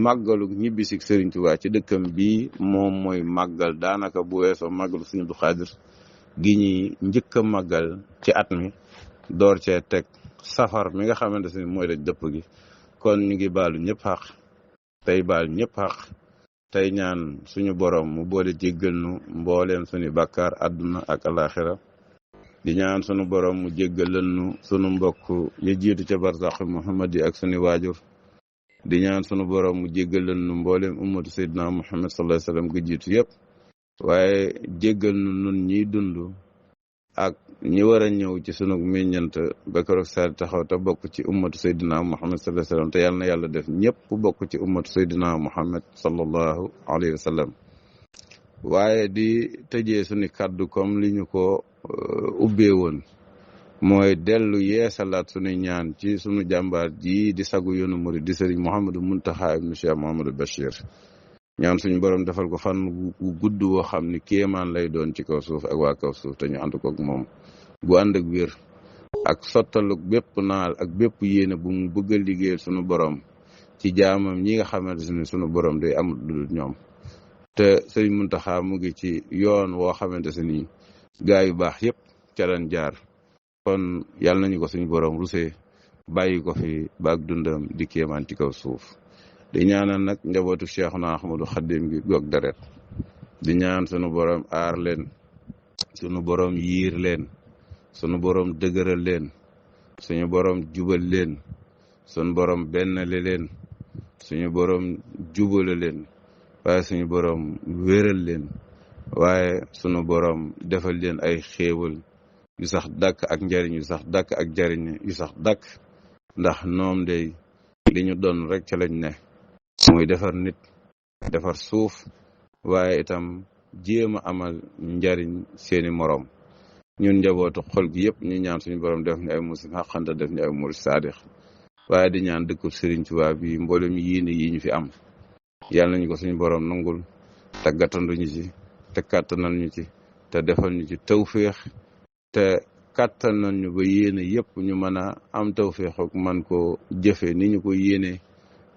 màggalu ñibbisi Sëriñ Tuubaa ci dëkkam bii moom mooy màggal daanaka bu weesoo màggalu Sëriñ Abdu Xaadir gi ñuy njëkk a màggal ci at mi door cee teg safar mi nga xamante ne mooy daj dëpp gi kon ñu ngi baalu ñëpp xaq tey baalu ñëpp xaq tey ñaan suñu borom mu boole jéggal nu mbooleem suñu bàkkaar àdduna ak alaxira di ñaan suñu borom mu jéggalal nu suñu mbokk ya jiitu ca barzaq Muhammad yi ak suñu waajur di ñaan sunu borom mu jéggalal nu mbooleem ummatu Seydina Muhammad sallallahu alayhi wasallam ga jiitu yëpp waaye jéggal nu nun ñiy dund ak ñi war a ñëw ci sunu meññant ba keroog saa taxaw te bokk ci ummatu Seydina Muhammad sallallahu alayhi wasallam te yàlla na yàlla def ñëpp bokk ci ummatu Seydina Muhammad sallallahu alayhi wasallam waaye di tëjee sunu kàddu comme li ñu ko ubbee woon mooy dellu yeesalaat suñu ñaan ci sunu jàmbaar ji di sagu yoonu murid di sëriñ Mouhamadou Mountakha ibnu Cheikh Mouhamadou Bachir ñaan suñu borom defal ko fan gu gudd woo xam ni kéemaan lay doon ci kaw suuf ak waa kaw suuf te ñu ànd ko ak moom bu ànd ak wér ak sottaluk bépp naal ak bépp yéene bu mu bëgg a liggéeyal sunu borom ci jaamam ñi nga xamante ne sunu borom day amul lu dul ñoom te sëriñ Mountakha mu ngi ci yoon woo xamante ne nii gaa yu baax yëpp ca lañ jaar. kon yàlla nañu ko suñu borom rusee bàyyi ko fi baag dundam di kéemaan ci kaw suuf di ñaanal nag njabootu Cheikhuna Ahmadou Khadim gi goog deret di ñaan suñu borom aar leen sunu borom yiir leen, sunu borom dëgëral leen, suñu borom jubal leen, sunu borom bennale leen, suñu borom jubale leen, waaye suñu borom wéral leen, waaye sunu borom defal leen ay xéewal yu sax dàkk ak njariñ yu sax dàkk ak jariñ yu sax dàkk. Ndax noom day li ñu doon rek ca lañ ne, muy defar nit, defar suuf, waaye itam jéem a amal njariñ seeni moroom. ñun njabootu xol gi yëpp ñu ñaan suñu borom def ni ay muslim xaqanta, def ni ay murid saadix, waaye di ñaan dëkkub Sëriñ Tuubaa bi mboolem yéene yi ñu fi am yàlla nañu ko suñu borom nangul te gàttanduñu ci te kàttanal ñu ci te defal ñu ci tawféex te kàttanal ñu ba yéene yëpp ñu mën a am tawféex ak man ko jëfe ni ñu ko yéene.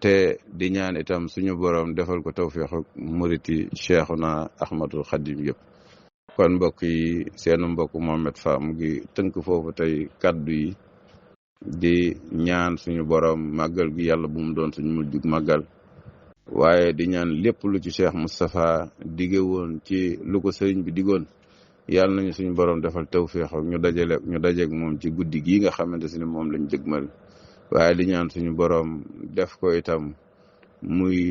te di ñaan itam suñu borom defal ko tawféex ak muriti Cheikhuna Ahmadul Xadim yëpp. kon mbokk yi, seenu mbokk Mohamed Fa mu ngi tënk foofu tey kaddu yi di ñaan suñu borom màggal gi yàlla bu mu doon suñu mujjug màggal, waaye di ñaan lépp lu ci Cheikh Moustapha dige woon ci lu ko sëriñ bi digoon yàlla nañu suñu borom defal tawféex ak ñu dajeeg moom ci guddi gii nga xamante ne moom lañ jëgmal, waaye di ñaan suñu borom def ko itam muy